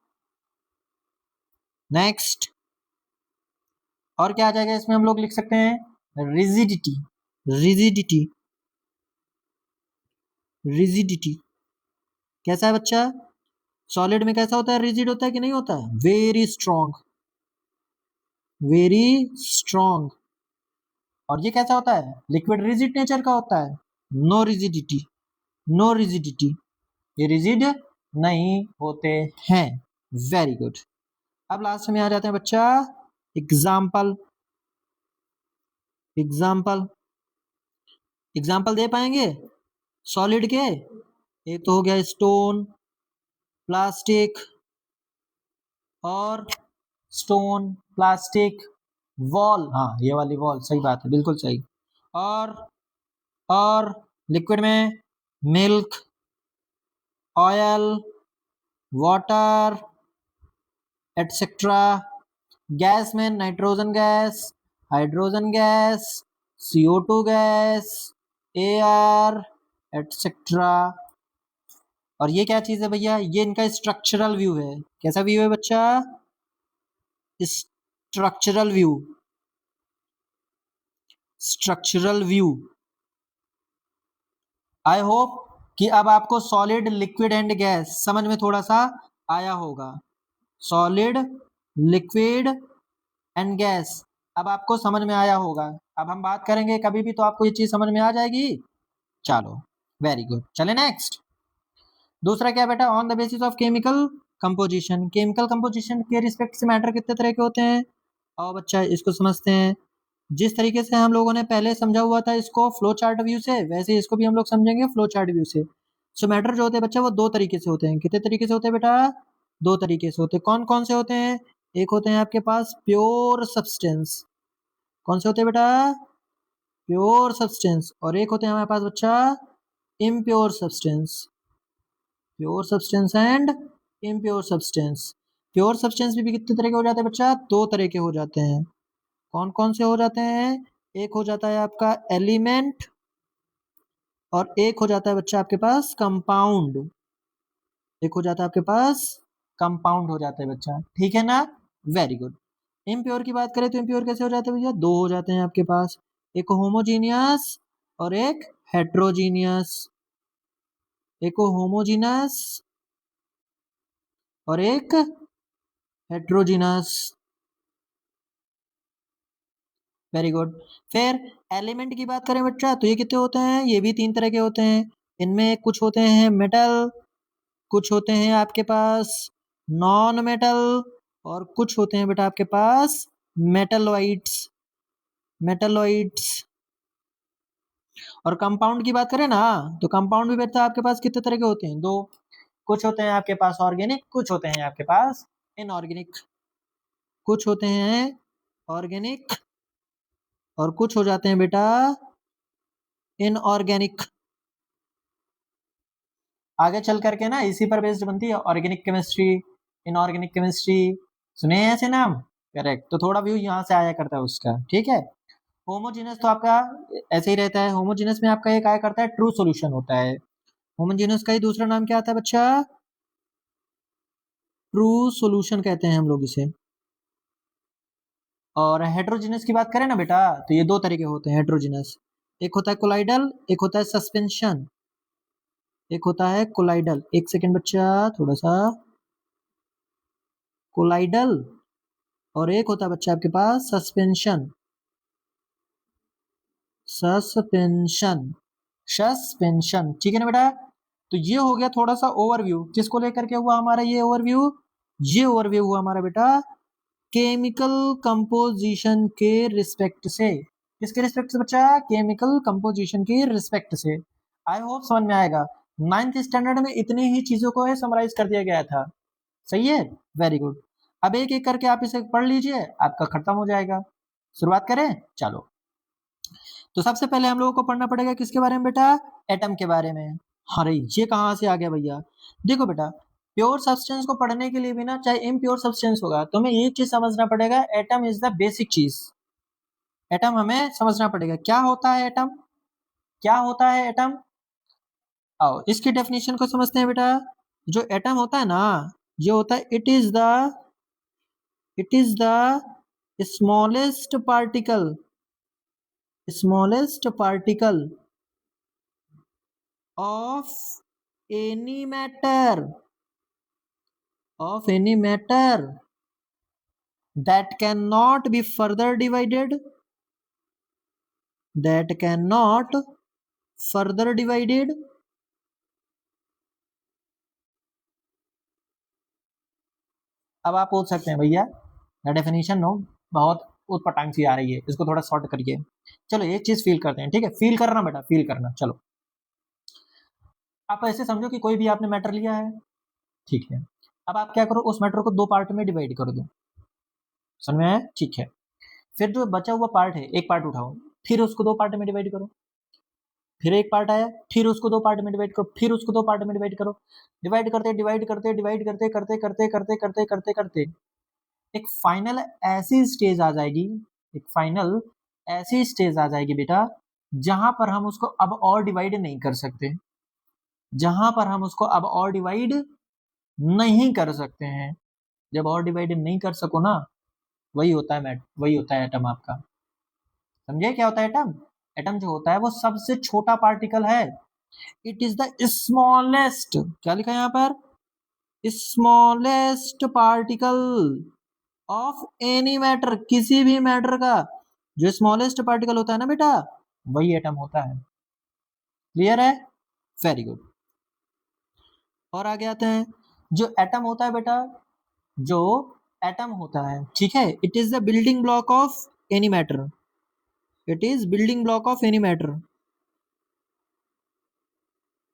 नेक्स्ट, और क्या आ जाएगा इसमें, हम लोग लिख सकते हैं रिजिडिटी। रिजिडिटी, रिजिडिटी कैसा है बच्चा, सॉलिड में कैसा होता है, रिजिड होता है कि नहीं होता है, वेरी स्ट्रॉन्ग, वेरी स्ट्रॉन्ग। और ये कैसा होता है, लिक्विड रिजिड नेचर का होता है, नो रिजिडिटी, नो रिजिडिटी, ये रिजिड नहीं होते हैं। Very good. अब लास्ट में आ जाते हैं बच्चा एग्जाम्पल। एग्जाम्पल, एग्जाम्पल दे पाएंगे सॉलिड के, एक तो हो गया स्टोन, प्लास्टिक, और स्टोन प्लास्टिक वॉल, हाँ ये वाली वॉल, सही बात है, बिल्कुल सही। और और लिक्विड में milk, oil, water, etcetera. Gas में nitrogen gas, hydrogen gas, CO2 gas, air, etcetera. और ये क्या चीज है भैया, ये इनका स्ट्रक्चरल व्यू है। कैसा व्यू है बच्चा, structural view, structural view. I hope कि अब आपको सॉलिड, लिक्विड एंड गैस समझ में थोड़ा सा आया होगा। सॉलिड, लिक्विड एंड गैस अब आपको समझ में आया होगा। अब हम बात करेंगे कभी भी तो आपको ये चीज समझ में आ जाएगी। चलो वेरी गुड, चले नेक्स्ट। दूसरा क्या बेटा, on the basis of chemical composition. Chemical composition के रिस्पेक्ट से मैटर कितने तरह के होते हैं, और बच्चा इसको समझते हैं। जिस तरीके से हम लोगों ने पहले समझा हुआ था इसको फ्लो चार्ट व्यू से, वैसे इसको भी हम लोग समझेंगे फ्लो चार्ट व्यू से। सो मैटर जो होते हैं बच्चा वो दो तरीके से होते हैं। कितने तरीके से होते हैं बेटा, दो तरीके से होते हैं। कौन कौन से होते हैं, एक होते हैं आपके पास प्योर सब्सटेंस। कौन से होते हैं बेटा, प्योर सब्सटेंस। और एक होते हैं हमारे पास बच्चा impure substance. Pure substance and impure substance. Pure substance भी कितने तरह के हो जाते हैं बच्चा, दो तरह के हो जाते हैं। कौन कौन से हो जाते हैं, एक हो जाता है आपका एलिमेंट, और एक हो जाता है बच्चा आपके पास कंपाउंड। एक हो जाता है आपके पास कंपाउंड हो जाता है बच्चा, ठीक है ना, वेरी गुड। इम्प्योर की बात करें तो इम्प्योर कैसे हो जाते हैं भैया, दो हो जाते हैं आपके पास, एक होमोजीनियस और एक हेट्रोजीनियस। एक होमोजीनियस और एक हेट्रोजीनियस, वेरी गुड। फिर एलिमेंट की बात करें बच्चा तो ये कितने होते हैं, ये भी तीन तरह के होते हैं। इनमें कुछ होते हैं मेटल, कुछ होते हैं आपके पास नॉन मेटल, और कुछ होते हैं बेटा आपके पास मेटलॉइड्स। मेटलॉइड्स। और कंपाउंड की बात करें ना तो कंपाउंड भी बेटा आपके पास कितने तरह के होते हैं, दो। कुछ होते हैं आपके पास ऑर्गेनिक, कुछ होते हैं आपके पास इनऑर्गेनिक। कुछ होते हैं ऑर्गेनिक और कुछ हो जाते हैं बेटा इनऑर्गेनिक। आगे चल करके ना इसी पर बेस्ड बनती है ऑर्गेनिक केमिस्ट्री, इनऑर्गेनिक केमिस्ट्री, सुने हैं ऐसे नाम? करेक्ट, तो थोड़ा व्यू यहाँ से आया करता है उसका, ठीक है। होमोजेनस तो आपका ऐसे ही रहता है, होमोजेनस में आपका एक आया करता है ट्रू सॉल्यूशन होता है। होमोजेनस का ही दूसरा नाम क्या आता है बच्चा? ट्रू सॉल्यूशन कहते हैं हम लोग इसे। और हेट्रोजेनस की बात करें ना बेटा, तो ये दो तरीके होते हैं हेट्रोजेनस, एक होता है कोलाइडल, एक होता है सस्पेंशन। एक होता है कोलाइडल, एक सेकेंड बच्चा, थोड़ा सा, कोलाइडल, और एक होता है बच्चा आपके पास सस्पेंशन। सस्पेंशन, सस्पेंशन, ठीक है ना बेटा। तो ये हो गया थोड़ा सा ओवरव्यू, किसको लेकर के हुआ हमारा ये ओवरव्यू? ये ओवरव्यू हुआ हमारा बेटा केमिकल कंपोजिशन के रिस्पेक्ट से। किसके रिस्पेक्ट से बच्चा? केमिकल कंपोजिशन के रिस्पेक्ट से। आई होप समझ में आएगा। 9th स्टैंडर्ड में इतनी ही चीजों को समराइज कर दिया गया था, सही है, वेरी गुड। अब एक एक करके आप इसे पढ़ लीजिए, आपका खत्म हो जाएगा। शुरुआत करें, चलो। तो सबसे पहले हम लोगों को पढ़ना पड़ेगा किसके बारे में बेटा? एटम के बारे में। अरे ये कहाँ से आ गया भैया? देखो बेटा, प्योर सब्सटेंस को पढ़ने के लिए भी ना, चाहे इम्प्योर सब्सटेंस होगा, तो हमें ये चीज समझना पड़ेगा, एटम इज द बेसिक चीज। एटम हमें समझना पड़ेगा, क्या होता है एटम, क्या होता है एटम। आओ इसकी डेफिनेशन को समझते हैं बेटा। जो एटम होता है ना, ये होता है it is the smallest particle of any matter that cannot be further divided अब आप पूछ सकते हैं भैया डेफिनेशन नो, बहुत उटपटांग सी आ रही है, इसको थोड़ा शॉर्ट करिए। चलो एक चीज फील करते हैं, ठीक है, फील करना बेटा, फील करना। चलो आप ऐसे समझो कि कोई भी आपने मैटर लिया है, ठीक है। अब आप क्या करो, उस मैटर को दो पार्ट में डिवाइड कर दो, समझ में आया? ठीक है। फिर जो बचा हुआ पार्ट है, एक पार्ट उठाओ, फिर उसको दो पार्ट में डिवाइड करो, फिर एक पार्ट आया, फिर उसको दो पार्ट में डिवाइड करो, फिर उसको दो पार्ट में डिवाइड करो। डिवाइड करते एक फाइनल ऐसी स्टेज आ जाएगी, एक फाइनल ऐसी स्टेज आ जाएगी बेटा, जहां पर हम उसको अब और डिवाइड नहीं कर सकते, जहां पर हम उसको अब और डिवाइड नहीं कर सकते हैं। जब और डिवाइड नहीं कर सको ना, वही होता है वही होता है एटम आपका। समझे क्या होता है एटम? एटम जो होता है वो सबसे छोटा पार्टिकल है। इट इज द स्मॉलेस्ट, क्या लिखा है यहाँ पर? Smallest particle of any matter, किसी भी मैटर का जो स्मॉलेस्ट पार्टिकल होता है ना बेटा, वही एटम होता है। क्लियर है? Very good. और आगे आते हैं, जो एटम होता है बेटा, जो एटम होता है, ठीक है, it is the building block of any matter. It is building block of any matter,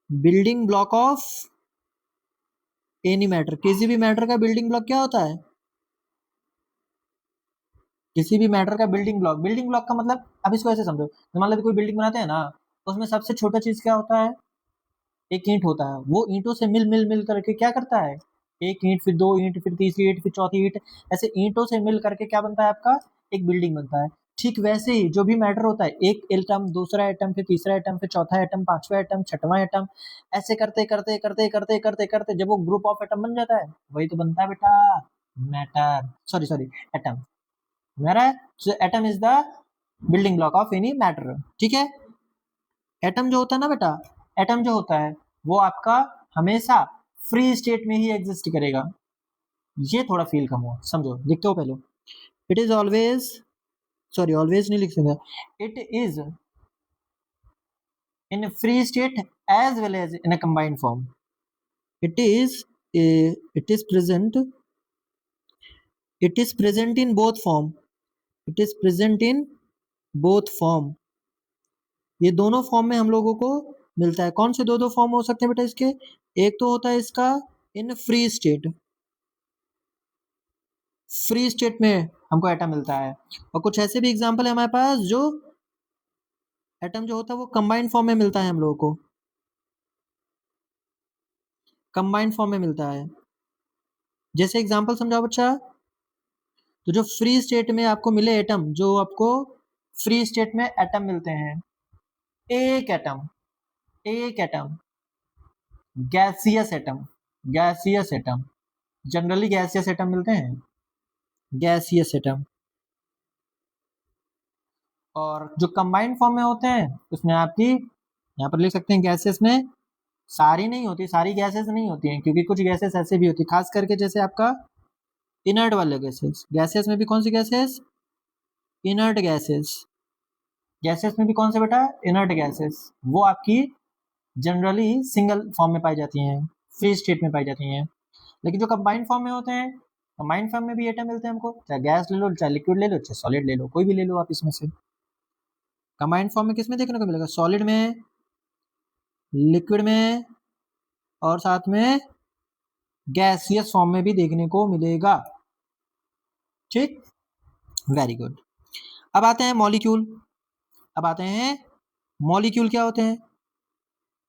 building block of any matter. किसी भी मैटर का बिल्डिंग ब्लॉक क्या होता है? किसी भी मैटर का बिल्डिंग ब्लॉक का मतलब, अब इसको ऐसे समझो, मान लो कोई बिल्डिंग बनाते हैं ना, उसमें सबसे छोटा चीज क्या होता है? एक ईंट होता है। वो ईंटों से मिल मिल मिल करके क्या करता है? एक ईंट, फिर दो ईंट, फिर तीसरी ईंट, फिर चौथी ईंट, ऐसे ईंटों से मिल करके क्या बनता है आपका? एक बिल्डिंग बनता है। ठीक वैसे ही जो भी मैटर होता है, एक एटम, दूसरा एटम, फिर तीसरा एटम, फिर चौथा एटम, पांचवा एटम, छठवां एटम, ऐसे करते करते करते करते करते करते जब वो ग्रुप ऑफ एटम बन जाता है, वही तो बनता है बेटा मैटर, सॉरी सॉरी, एटम। मेरा atom is the building block of any matter, ठीक है। एटम जो होता है ना बेटा, एटम जो होता है वो आपका हमेशा फ्री स्टेट में ही एग्जिस्ट करेगा। ये थोड़ा फील कम हुआ, समझो, लिखते हो पहले। It is always, sorry always नहीं लिख सकते, it is in free state as well as in a combined form. It is it is present, it is present in both form, it is present in both form. ये दोनों form में हम लोगों को मिलता है। कौन से दो दो फॉर्म हो सकते हैं बेटा इसके? एक तो होता है इसका इन फ्री स्टेट, फ्री स्टेट में हमको एटम मिलता है, और कुछ ऐसे भी एग्जांपल है हमारे पास जो एटम जो होता है वो कंबाइंड फॉर्म में मिलता है हम लोगों को। कंबाइंड फॉर्म में मिलता है। जैसे एग्जांपल समझाओ बच्चा। तो जो फ्री स्टेट में आपको मिले एटम, जो आपको फ्री स्टेट में एटम मिलते हैं, एक एटम, एक atom, gaseous atom, gaseous atom, generally gaseous atom मिलते हैं, गैसियस एटम। और जो कंबाइंड फॉर्म में होते हैं उसमें आपकी यहाँ पर लिख सकते हैं गैसेस में सारी नहीं होती, सारी गैसेस नहीं होती हैं, क्योंकि कुछ गैसेस ऐसे भी होती है, खास करके जैसे आपका इनर्ट वाले गैसेस। गैसेस में भी कौन सी गैसेस? Inert gases. गैसेस में भी कौन से बेटा? Inert gases. वो आपकी जनरली सिंगल फॉर्म में पाई जाती हैं, फ्री स्टेट में पाई जाती हैं। लेकिन जो कंबाइंड फॉर्म में होते हैं, कंबाइंड फॉर्म में भी एटम मिलते हैं हमको, चाहे गैस ले लो, चाहे लिक्विड ले लो, चाहे सॉलिड ले लो, कोई भी ले लो आप इसमें से। कंबाइंड फॉर्म में किस में देखने को मिलेगा? सॉलिड में, लिक्विड में, और साथ में गैसियस फॉर्म में भी देखने को मिलेगा। ठीक, वेरी गुड। अब आते हैं मॉलिक्यूल। अब आते हैं मॉलिक्यूल क्या होते हैं।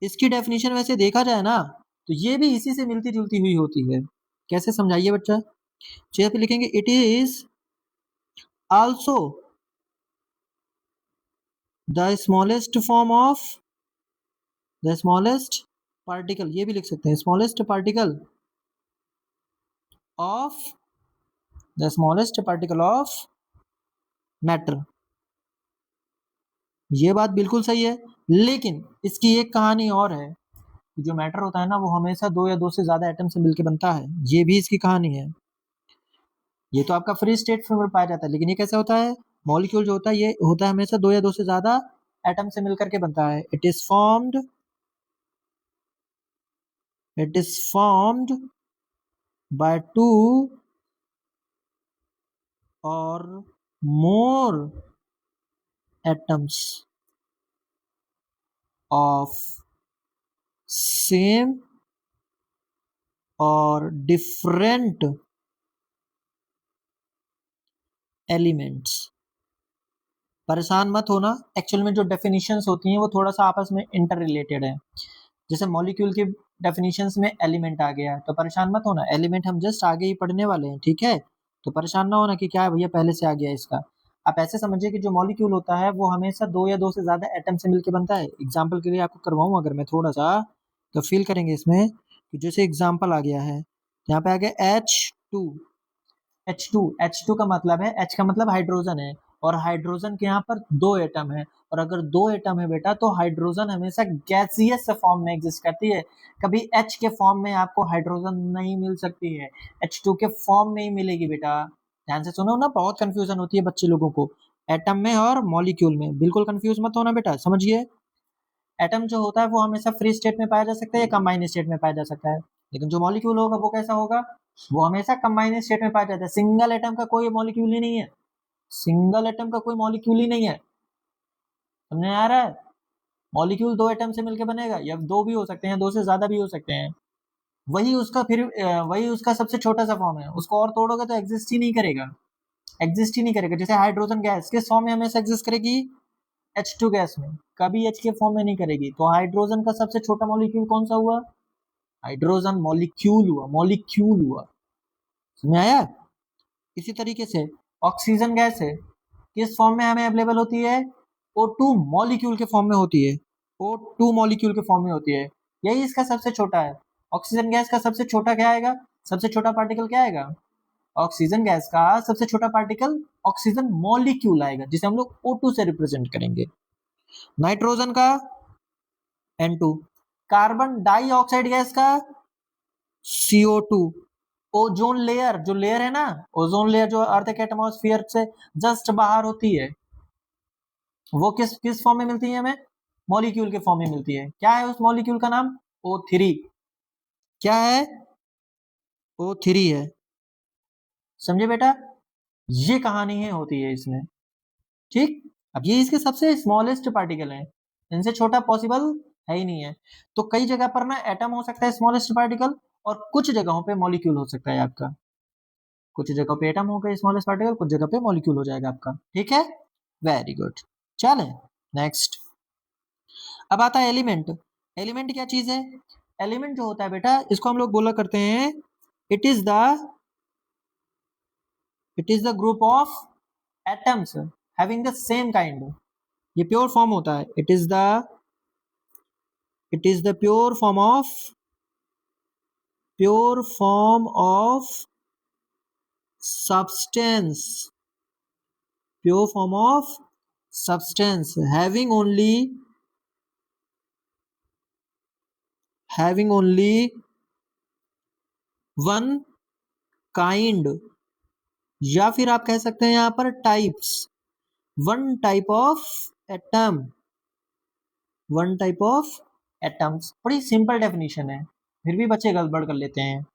इसकी डेफिनेशन वैसे देखा जाए ना तो ये भी इसी से मिलती जुलती हुई होती है। कैसे समझाइए बच्चा? चेयर पे लिखेंगे it is also the smallest form of the smallest particle, ये भी लिख सकते हैं, smallest particle of the smallest particle of matter. ये बात बिल्कुल सही है, लेकिन इसकी एक कहानी और है कि जो मैटर होता है ना वो हमेशा दो या दो से ज्यादा एटम से मिलकर बनता है, ये भी इसकी कहानी है। ये तो आपका फ्री स्टेट में पाया जाता है, लेकिन ये कैसे होता है? मॉलिक्यूल जो होता है ये होता है हमेशा दो या दो से ज्यादा एटम से मिलकर के बनता है। It is formed by two और मोर एटम्स ऑफ सेम और डिफरेंट एलिमेंट्स। परेशान मत होना, एक्चुअल में जो डेफिनेशंस होती हैं वो थोड़ा सा आपस में इंटर रिलेटेड है। जैसे मॉलिक्यूल की डेफिनेशंस में एलिमेंट आ गया, तो परेशान मत होना, एलिमेंट हम जस्ट आगे ही पढ़ने वाले हैं, ठीक है? तो परेशान ना होना कि क्या है भैया पहले से आ गया इसका। आप ऐसे समझिए कि जो मॉलिक्यूल होता है वो हमेशा दो या दो से ज्यादा एटम से मिलकर बनता है। एग्जाम्पल के लिए आपको करवाऊं अगर मैं थोड़ा सा, तो फील करेंगे इसमें कि जैसे एग्जाम्पल आ गया है, यहाँ पे आ गया H2। H2 का मतलब है, H का मतलब हाइड्रोजन है, और हाइड्रोजन के यहाँ पर दो एटम है, और अगर दो एटम है बेटा तो हाइड्रोजन हमेशा गैसियस फॉर्म में एग्जिस्ट करती है। कभी H के फॉर्म में आपको हाइड्रोजन नहीं मिल सकती है, H2 के फॉर्म में ही मिलेगी बेटा। ध्यान से सुनो ना, बहुत कंफ्यूजन होती है बच्चे लोगों को एटम में और मॉलिक्यूल में, बिल्कुल कंफ्यूज मत होना बेटा, समझिए। एटम जो होता है वो हमेशा फ्री स्टेट में पाया जा सकता है या कंबाइंड स्टेट में पाया जा सकता है, लेकिन जो मॉलिक्यूल होगा वो कैसा होगा? वो हमेशा कंबाइंड स्टेट में पाया जाता है। सिंगल एटम का कोई मॉलिक्यूल ही नहीं है, सिंगल एटम का कोई मॉलिक्यूल ही नहीं है। समझ आ रहा है? मॉलिक्यूल दो एटम से मिलकर बनेगा, या दो भी हो सकते हैं, दो से ज्यादा भी हो सकते हैं। वही उसका सबसे छोटा सा फॉर्म है, उसको और तोड़ोगे तो एग्जिस्ट ही नहीं करेगा, एग्जिस्ट ही नहीं करेगा। जैसे हाइड्रोजन गैस किस फॉर्म में हमेशा एग्जिस्ट करेगी? H2 गैस में, कभी H के फॉर्म में नहीं करेगी। तो हाइड्रोजन का सबसे छोटा मॉलिक्यूल कौन सा हुआ? हाइड्रोजन मॉलिक्यूल हुआ, मॉलिक्यूल हुआ। समझ आया? इसी तरीके से ऑक्सीजन गैस है, किस फॉर्म में हमें अवेलेबल होती है? O2 मॉलिक्यूल के फॉर्म में होती है, O2 मॉलिक्यूल के फॉर्म में होती है, यही इसका सबसे छोटा है। ऑक्सीजन गैस का सबसे छोटा क्या आएगा? सबसे छोटा पार्टिकल क्या आएगा? ऑक्सीजन गैस का सबसे छोटा पार्टिकल ऑक्सीजन मॉलिक्यूल आएगा, जिसे हम लोग O2 से रिप्रेजेंट करेंगे। नाइट्रोजन का N2, कार्बन डाइऑक्साइड गैस का CO2, ओजोन लेयर, जो लेयर है ना, ओजोन लेयर जो अर्थ के एटमॉस्फेयर से जस्ट बाहर होती है, वो किस किस फॉर्म में मिलती है हमें? मॉलिक्यूल के फॉर्म में मिलती है। क्या है उस मॉलिक्यूल का नाम? O3। क्या है? O3 है। समझे बेटा? ये कहानी है होती है इसमें, ठीक। अब ये इसके सबसे स्मॉलेस्ट पार्टिकल है, इनसे छोटा पॉसिबल है ही नहीं है। तो कई जगह पर ना एटम हो सकता है स्मॉलेस्ट पार्टिकल, और कुछ जगहों पे मॉलिक्यूल हो सकता है आपका। कुछ जगह पे एटम होगा स्मॉलेस्ट पार्टिकल, कुछ जगह पे मॉलिक्यूल हो जाएगा आपका, ठीक है? Very good. चले नेक्स्ट। अब आता है एलिमेंट। एलिमेंट क्या चीज है? एलिमेंट जो होता है बेटा, इसको हम लोग बोला करते हैं it is the group of atoms having the same kind. ये प्योर फॉर्म होता है, it is the pure form of substance, pure form of substance having only one kind, या फिर आप कह सकते हैं यहां पर types, one type of atoms. बड़ी सिंपल डेफिनेशन है, फिर भी बच्चे गड़बड़ कर लेते हैं,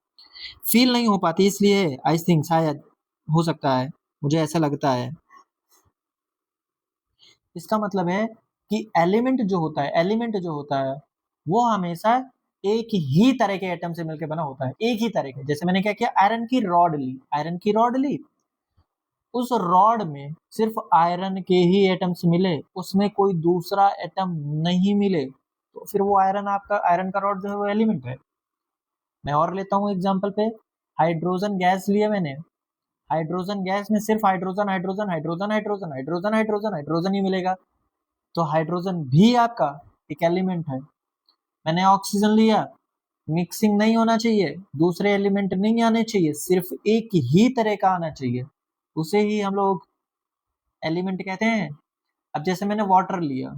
फील नहीं हो पाती, इसलिए आई थिंक शायद हो सकता है, मुझे ऐसा लगता है। इसका मतलब है कि एलिमेंट जो होता है वो हमेशा एक ही तरह के एटम से मिलकर बना होता है, एक ही तरह के। जैसे मैंने क्या किया, आयरन की रॉड ली, उस रॉड में सिर्फ आयरन के ही एटम्स मिले, उसमें कोई दूसरा एटम नहीं मिले, तो फिर वो आयरन का रॉड जो है वो एलिमेंट है। मैं और लेता हूँ एग्जाम्पल पे, हाइड्रोजन गैस लिया मैंने, हाइड्रोजन गैस में सिर्फ हाइड्रोजन ही मिलेगा, तो हाइड्रोजन भी आपका एक एलिमेंट है। मैंने ऑक्सीजन लिया, मिक्सिंग नहीं होना चाहिए, दूसरे एलिमेंट नहीं आने चाहिए, सिर्फ एक ही तरह का आना चाहिए, उसे ही हम लोग एलिमेंट कहते हैं। अब जैसे मैंने वाटर लिया,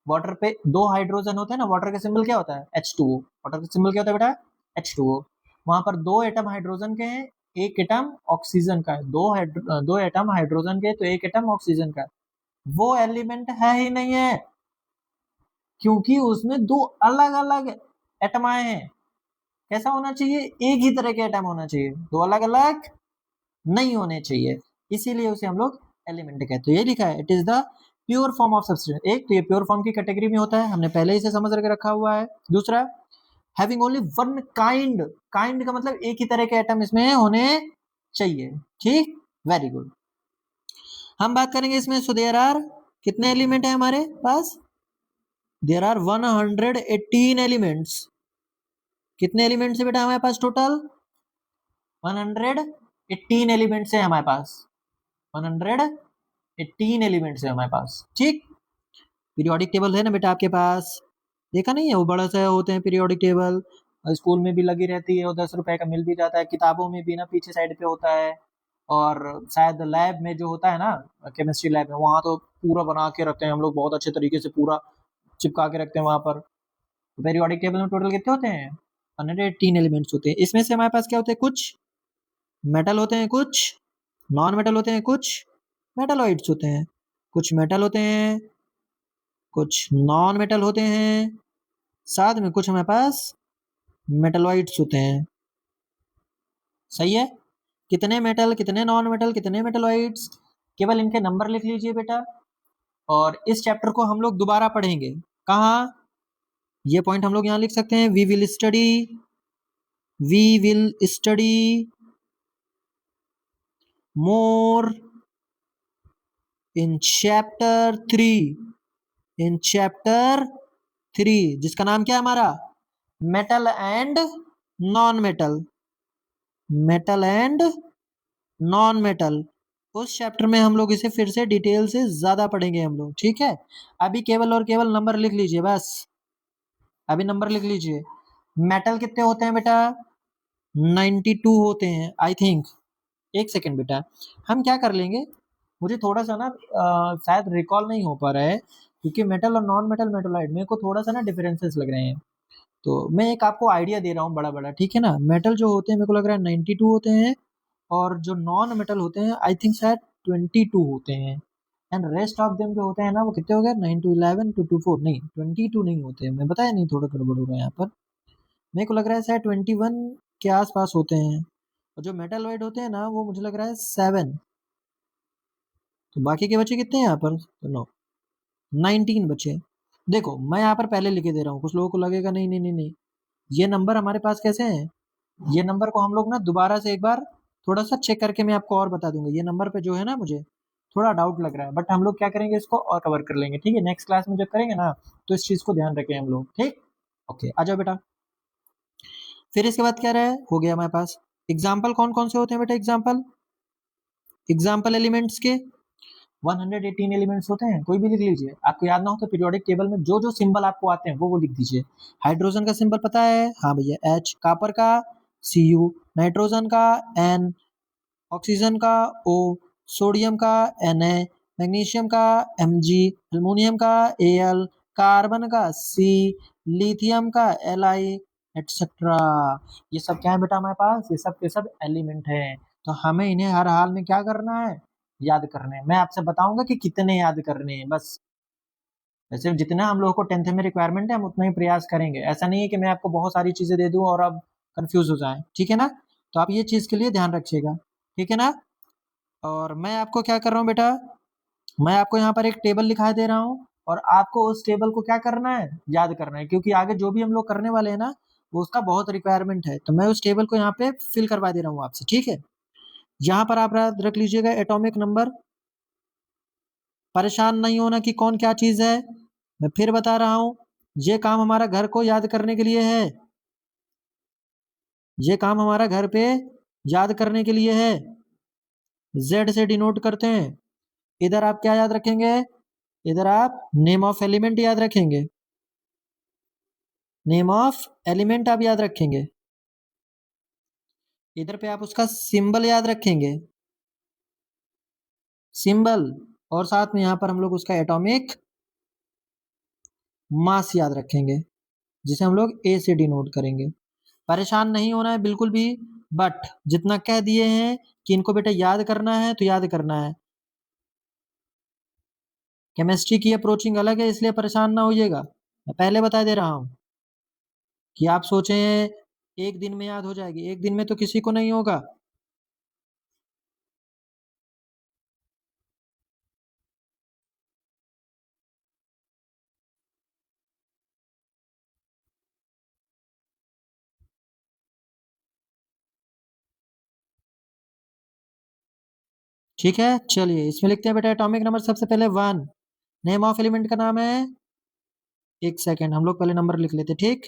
वाटर पे दो हाइड्रोजन होते हैं ना, वाटर का सिंबल क्या होता है, H2O। वाटर का सिंबल क्या होता है बेटा, H2O। वहां पर दो एटम हाइड्रोजन के हैं, एक एटम ऑक्सीजन का है, दो एटम हाइड्रोजन के तो एक एटम ऑक्सीजन का है, वो एलिमेंट है ही नहीं है, क्योंकि उसमें दो अलग अलग एटम आए हैं। कैसा होना चाहिए, एक ही तरह के एटम होना चाहिए, दो अलग अलग नहीं होने चाहिए, इसीलिए उसे हम लोग एलिमेंट कहते हैं। ये लिखा है, it is the pure form of substance. एक तो ये प्योर फॉर्म की कैटेगरी में होता है, हमने पहले ही से समझ करके रखा हुआ है। दूसरा, हैविंग ओनली वन काइंड का मतलब एक ही तरह के एटम इसमें होने चाहिए। ठीक, वेरी गुड। हम बात करेंगे इसमें, सो देयर आर कितने एलिमेंट है हमारे पास, देयर आर 118 एलिमेंट्स। कितने एलिमेंट्स है बेटा हमारे पास टोटल, 118 एलिमेंट्स है हमारे पास, 118 एलिमेंट्स है हमारे पास। ठीक, पीरियोडिक टेबल है ना बेटा आपके पास, देखा नहीं है, वो बड़ा सा होते हैं पीरियोडिक टेबल, स्कूल में भी लगी रहती है, और 10 रुपए का मिल भी जाता है, किताबों में भी ना पीछे साइड पे होता है, और शायद लैब में जो होता है ना, केमिस्ट्री लैब में, वहाँ तो पूरा बना के रखते हैं हम लोग, बहुत अच्छे तरीके से पूरा चिपका के रखते हैं वहाँ पर। पीरियोडिक टेबल में टोटल कितने होते हैं, 118 एलिमेंट्स होते हैं। इसमें से हमारे पास क्या होते हैं, कुछ मेटल होते हैं, कुछ नॉन मेटल होते हैं, कुछ मेटलॉइड्स होते हैं, कुछ मेटल होते हैं, कुछ नॉन मेटल होते हैं, साथ में कुछ हमारे पास मेटलॉइड्स होते हैं। सही है, कितने मेटल, कितने नॉन मेटल, कितने मेटलॉइड्स, केवल इनके नंबर लिख लीजिए बेटा, और इस चैप्टर को हम लोग दोबारा पढ़ेंगे। कहाँ, ये पॉइंट हम लोग यहाँ लिख सकते हैं, we will study more in chapter 3, जिसका नाम क्या है हमारा, मेटल एंड नॉन मेटल। उस चैप्टर में हम लोग इसे फिर से डिटेल से ज्यादा पढ़ेंगे हम लोग। ठीक है, अभी केवल और केवल नंबर लिख लीजिए बस, अभी नंबर लिख लीजिए। मेटल कितने होते हैं बेटा, 92 होते हैं आई थिंक। एक सेकेंड बेटा, हम क्या कर लेंगे, मुझे थोड़ा सा ना शायद रिकॉल नहीं हो पा रहा है, क्योंकि मेटल और नॉन मेटल मेटलॉइड में को थोड़ा सा ना डिफरेंसेस लग रहे हैं, तो मैं एक आपको आइडिया दे रहा हूँ बड़ा बड़ा, ठीक है ना। मेटल जो होते हैं मेरे को लग रहा है 92 होते हैं, और जो नॉन मेटल होते हैं आई थिंक शायद 22 होते हैं, एंड रेस्ट ऑफ देम जो होते हैं ना, वो कितने हो गए, 9 to 11 2 to 4, नहीं 22 नहीं होते हैं, मैं बताया नहीं, थोड़ा गड़बड़ हो रहा है यहाँ पर, मेरे को लग रहा है शायद 21 के आसपास होते हैं, और जो मेटलॉइड होते हैं ना वो मुझे लग रहा है 7। तो बाकी के बचे कितने हैं यहाँ पर, तो 19 बचे। देखो मैं यहाँ पर पहले लिखे दे रहा हूँ, कुछ लोगों को लगेगा नहीं नहीं नहीं नहीं, ये नंबर हमारे पास कैसे हैं, ये नंबर को हम लोग ना दोबारा से एक बार थोड़ा सा चेक करके मैं आपको और बता दूंगा। ये नंबर पे जो है ना मुझे थोड़ा डाउट लग रहा है, बट हम लोग क्या करेंगे, इसको और कवर कर लेंगे। ठीक है, नेक्स्ट क्लास में जब करेंगे ना, तो इस चीज को ध्यान रखें हम लोग। ठीक, ओके, आ जाओ बेटा। फिर इसके बाद क्या रहा है, हो गया हमारे पास एग्जाम्पल कौन कौन से होते हैं बेटा, एग्जाम्पल एलिमेंट्स के 118 एलिमेंट्स होते हैं, कोई भी लिख लीजिए, आपको याद ना हो तो पीरियोडिक टेबल में जो जो सिंबल आपको आते हैं वो लिख दीजिए। हाइड्रोजन का सिंबल पता है, हाँ भैया H, कॉपर का Cu, नाइट्रोजन का N, ऑक्सीजन का O, सोडियम का Na, मैग्नीशियम का Mg, एल्युमिनियम का Al, कार्बन का C, लिथियम का Li, एटसेट्रा। ये सब क्या है बेटा हमारे पास, ये सब के सब एलिमेंट हैं, तो हमें इन्हें हर हाल में क्या करना है, याद करने हैं। मैं आपसे बताऊंगा कि कितने याद करने हैं, बस वैसे जितना हम लोगों को 10th में रिक्वायरमेंट है हम उतना ही प्रयास करेंगे। ऐसा नहीं है कि मैं आपको बहुत सारी चीजें दे दूं और अब कंफ्यूज हो जाएं, ठीक है ना। तो आप ये चीज के लिए ध्यान रखिएगा, ठीक है ना। और मैं आपको क्या कर रहा हूँ बेटा, मैं आपको यहाँ पर एक टेबल लिखा दे रहा हूँ और आपको उस टेबल को क्या करना है, याद करना है, क्योंकि आगे जो भी हम लोग करने वाले हैं ना वो उसका बहुत रिक्वायरमेंट है। तो मैं उस टेबल को यहाँ पे फिल करवा दे रहा हूँ आपसे, ठीक है। यहाँ पर आप रख लीजिएगा एटॉमिक नंबर, परेशान नहीं होना कि कौन क्या चीज है। मैं फिर बता रहा हूँ, ये काम हमारा घर को याद करने के लिए है, ये काम हमारा घर पे याद करने के लिए है। Z से डिनोट करते हैं। इधर आप क्या याद रखेंगे, इधर आप नेम ऑफ एलिमेंट याद रखेंगे, नेम ऑफ एलिमेंट आप याद रखेंगे। इधर पे आप उसका सिंबल याद रखेंगे, सिंबल, और साथ में यहाँ पर हम लोग उसका एटॉमिक मास याद रखेंगे, जिसे हम लोग A से डिनोट करेंगे। परेशान नहीं होना है बिल्कुल भी, बट जितना कह दिए हैं कि इनको बेटा याद करना है तो याद करना है। केमिस्ट्री की अप्रोचिंग अलग है, इसलिए परेशान ना होइएगा। मैं पहले बता दे रहा हूँ कि आप सोचें एक दिन में याद हो जाएगी, एक दिन में तो किसी को नहीं होगा। ठीक है, चलिए इसमें लिखते हैं बेटा एटॉमिक नंबर सबसे पहले 1, नेम ऑफ एलिमेंट का नाम है, एक सेकेंड हम लोग पहले नंबर लिख लेते, ठीक।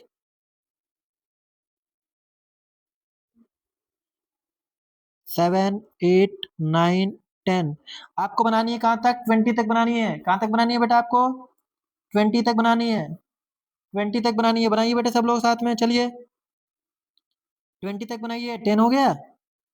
7, 8, 9, 10। आपको बनानी है कहाँ तक, 20 तक बनानी है। कहाँ तक बनानी है बेटा आपको, 20 तक बनानी है, 20 तक बनानी है। बनाइए बेटे सब लोग साथ में, चलिए 20 तक बनाइए। 10 हो गया,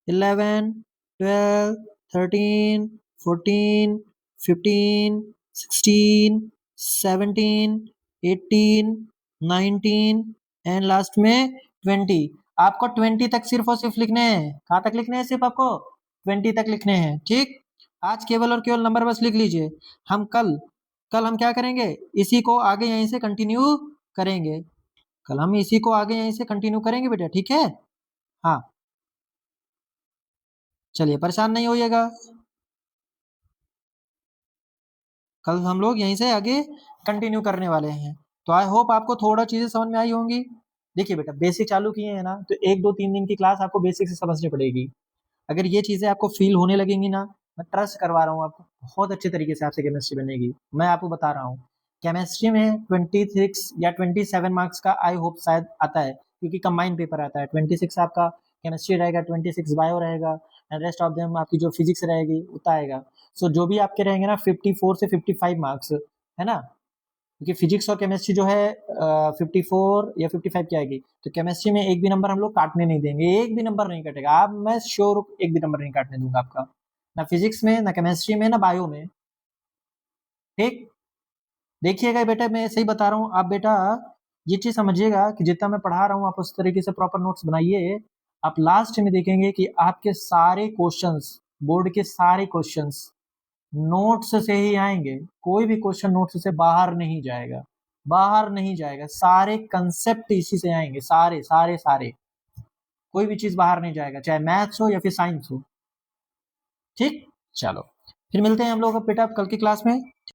11, 12, 13, 14, 15, 16, 17, 18, 19 एंड लास्ट में 20। आपको 20 तक सिर्फ और सिर्फ लिखने हैं। कहाँ तक लिखने हैं, सिर्फ आपको 20 तक लिखने हैं, ठीक। आज केवल और केवल नंबर बस लिख लीजिए। हम कल कल हम क्या करेंगे, इसी को आगे यहीं से कंटिन्यू करेंगे। कल हम इसी को आगे यहीं से कंटिन्यू करेंगे बेटा, ठीक है। हाँ, चलिए परेशान नहीं होइएगा, कल हम लोग यहीं से आगे कंटिन्यू करने वाले हैं। तो आई होप आपको थोड़ा चीजें समझ में आई होंगी। देखिए बेटा बेसिक चालू किए हैं ना, तो 1 2 3 दिन की क्लास आपको बेसिक से समझनी पड़ेगी। अगर ये चीजें आपको फील होने लगेंगी ना, मैं ट्रस्ट करवा रहा हूँ आपको, बहुत अच्छे तरीके से आपसे केमिस्ट्री बनेगी। मैं आपको बता रहा हूँ, केमिस्ट्री में 26 या 27 मार्क्स का आई होप शायद आता है, क्योंकि कंबाइंड पेपर आता है। 26 आपका केमिस्ट्री रहेगा, 26 बायो रहेगा, एंड रेस्ट ऑफ देम आपकी जो फिजिक्स रहेगी उतना आएगा। सो जो भी आपके रहेंगे ना 54 से 55 मार्क्स, है ना, क्योंकि फिजिक्स और केमिस्ट्री जो है 54 या 55 की आएगी। तो केमिस्ट्री में एक भी नंबर हम लोग काटने नहीं देंगे, एक भी नंबर नहीं कटेगा। आप, मैं श्योर एक भी नंबर नहीं काटने दूंगा आपका, ना फिजिक्स में, ना केमिस्ट्री में, ना बायो में, ठीक। देखिएगा बेटा मैं सही बता रहा हूँ, आप बेटा ये चीज समझिएगा कि जितना मैं पढ़ा रहा हूँ आप उस तरीके से प्रॉपर नोट्स बनाइए। आप लास्ट में देखेंगे कि आपके सारे क्वेश्चंस, बोर्ड के सारे क्वेश्चंस नोट्स से ही आएंगे। कोई भी क्वेश्चन नोट्स से बाहर नहीं जाएगा, बाहर नहीं जाएगा। सारे कंसेप्ट इसी से आएंगे, सारे सारे सारे, कोई भी चीज बाहर नहीं जाएगा, चाहे मैथ्स हो या फिर साइंस हो, ठीक। चलो फिर मिलते हैं हम लोग बेटा कल की क्लास में।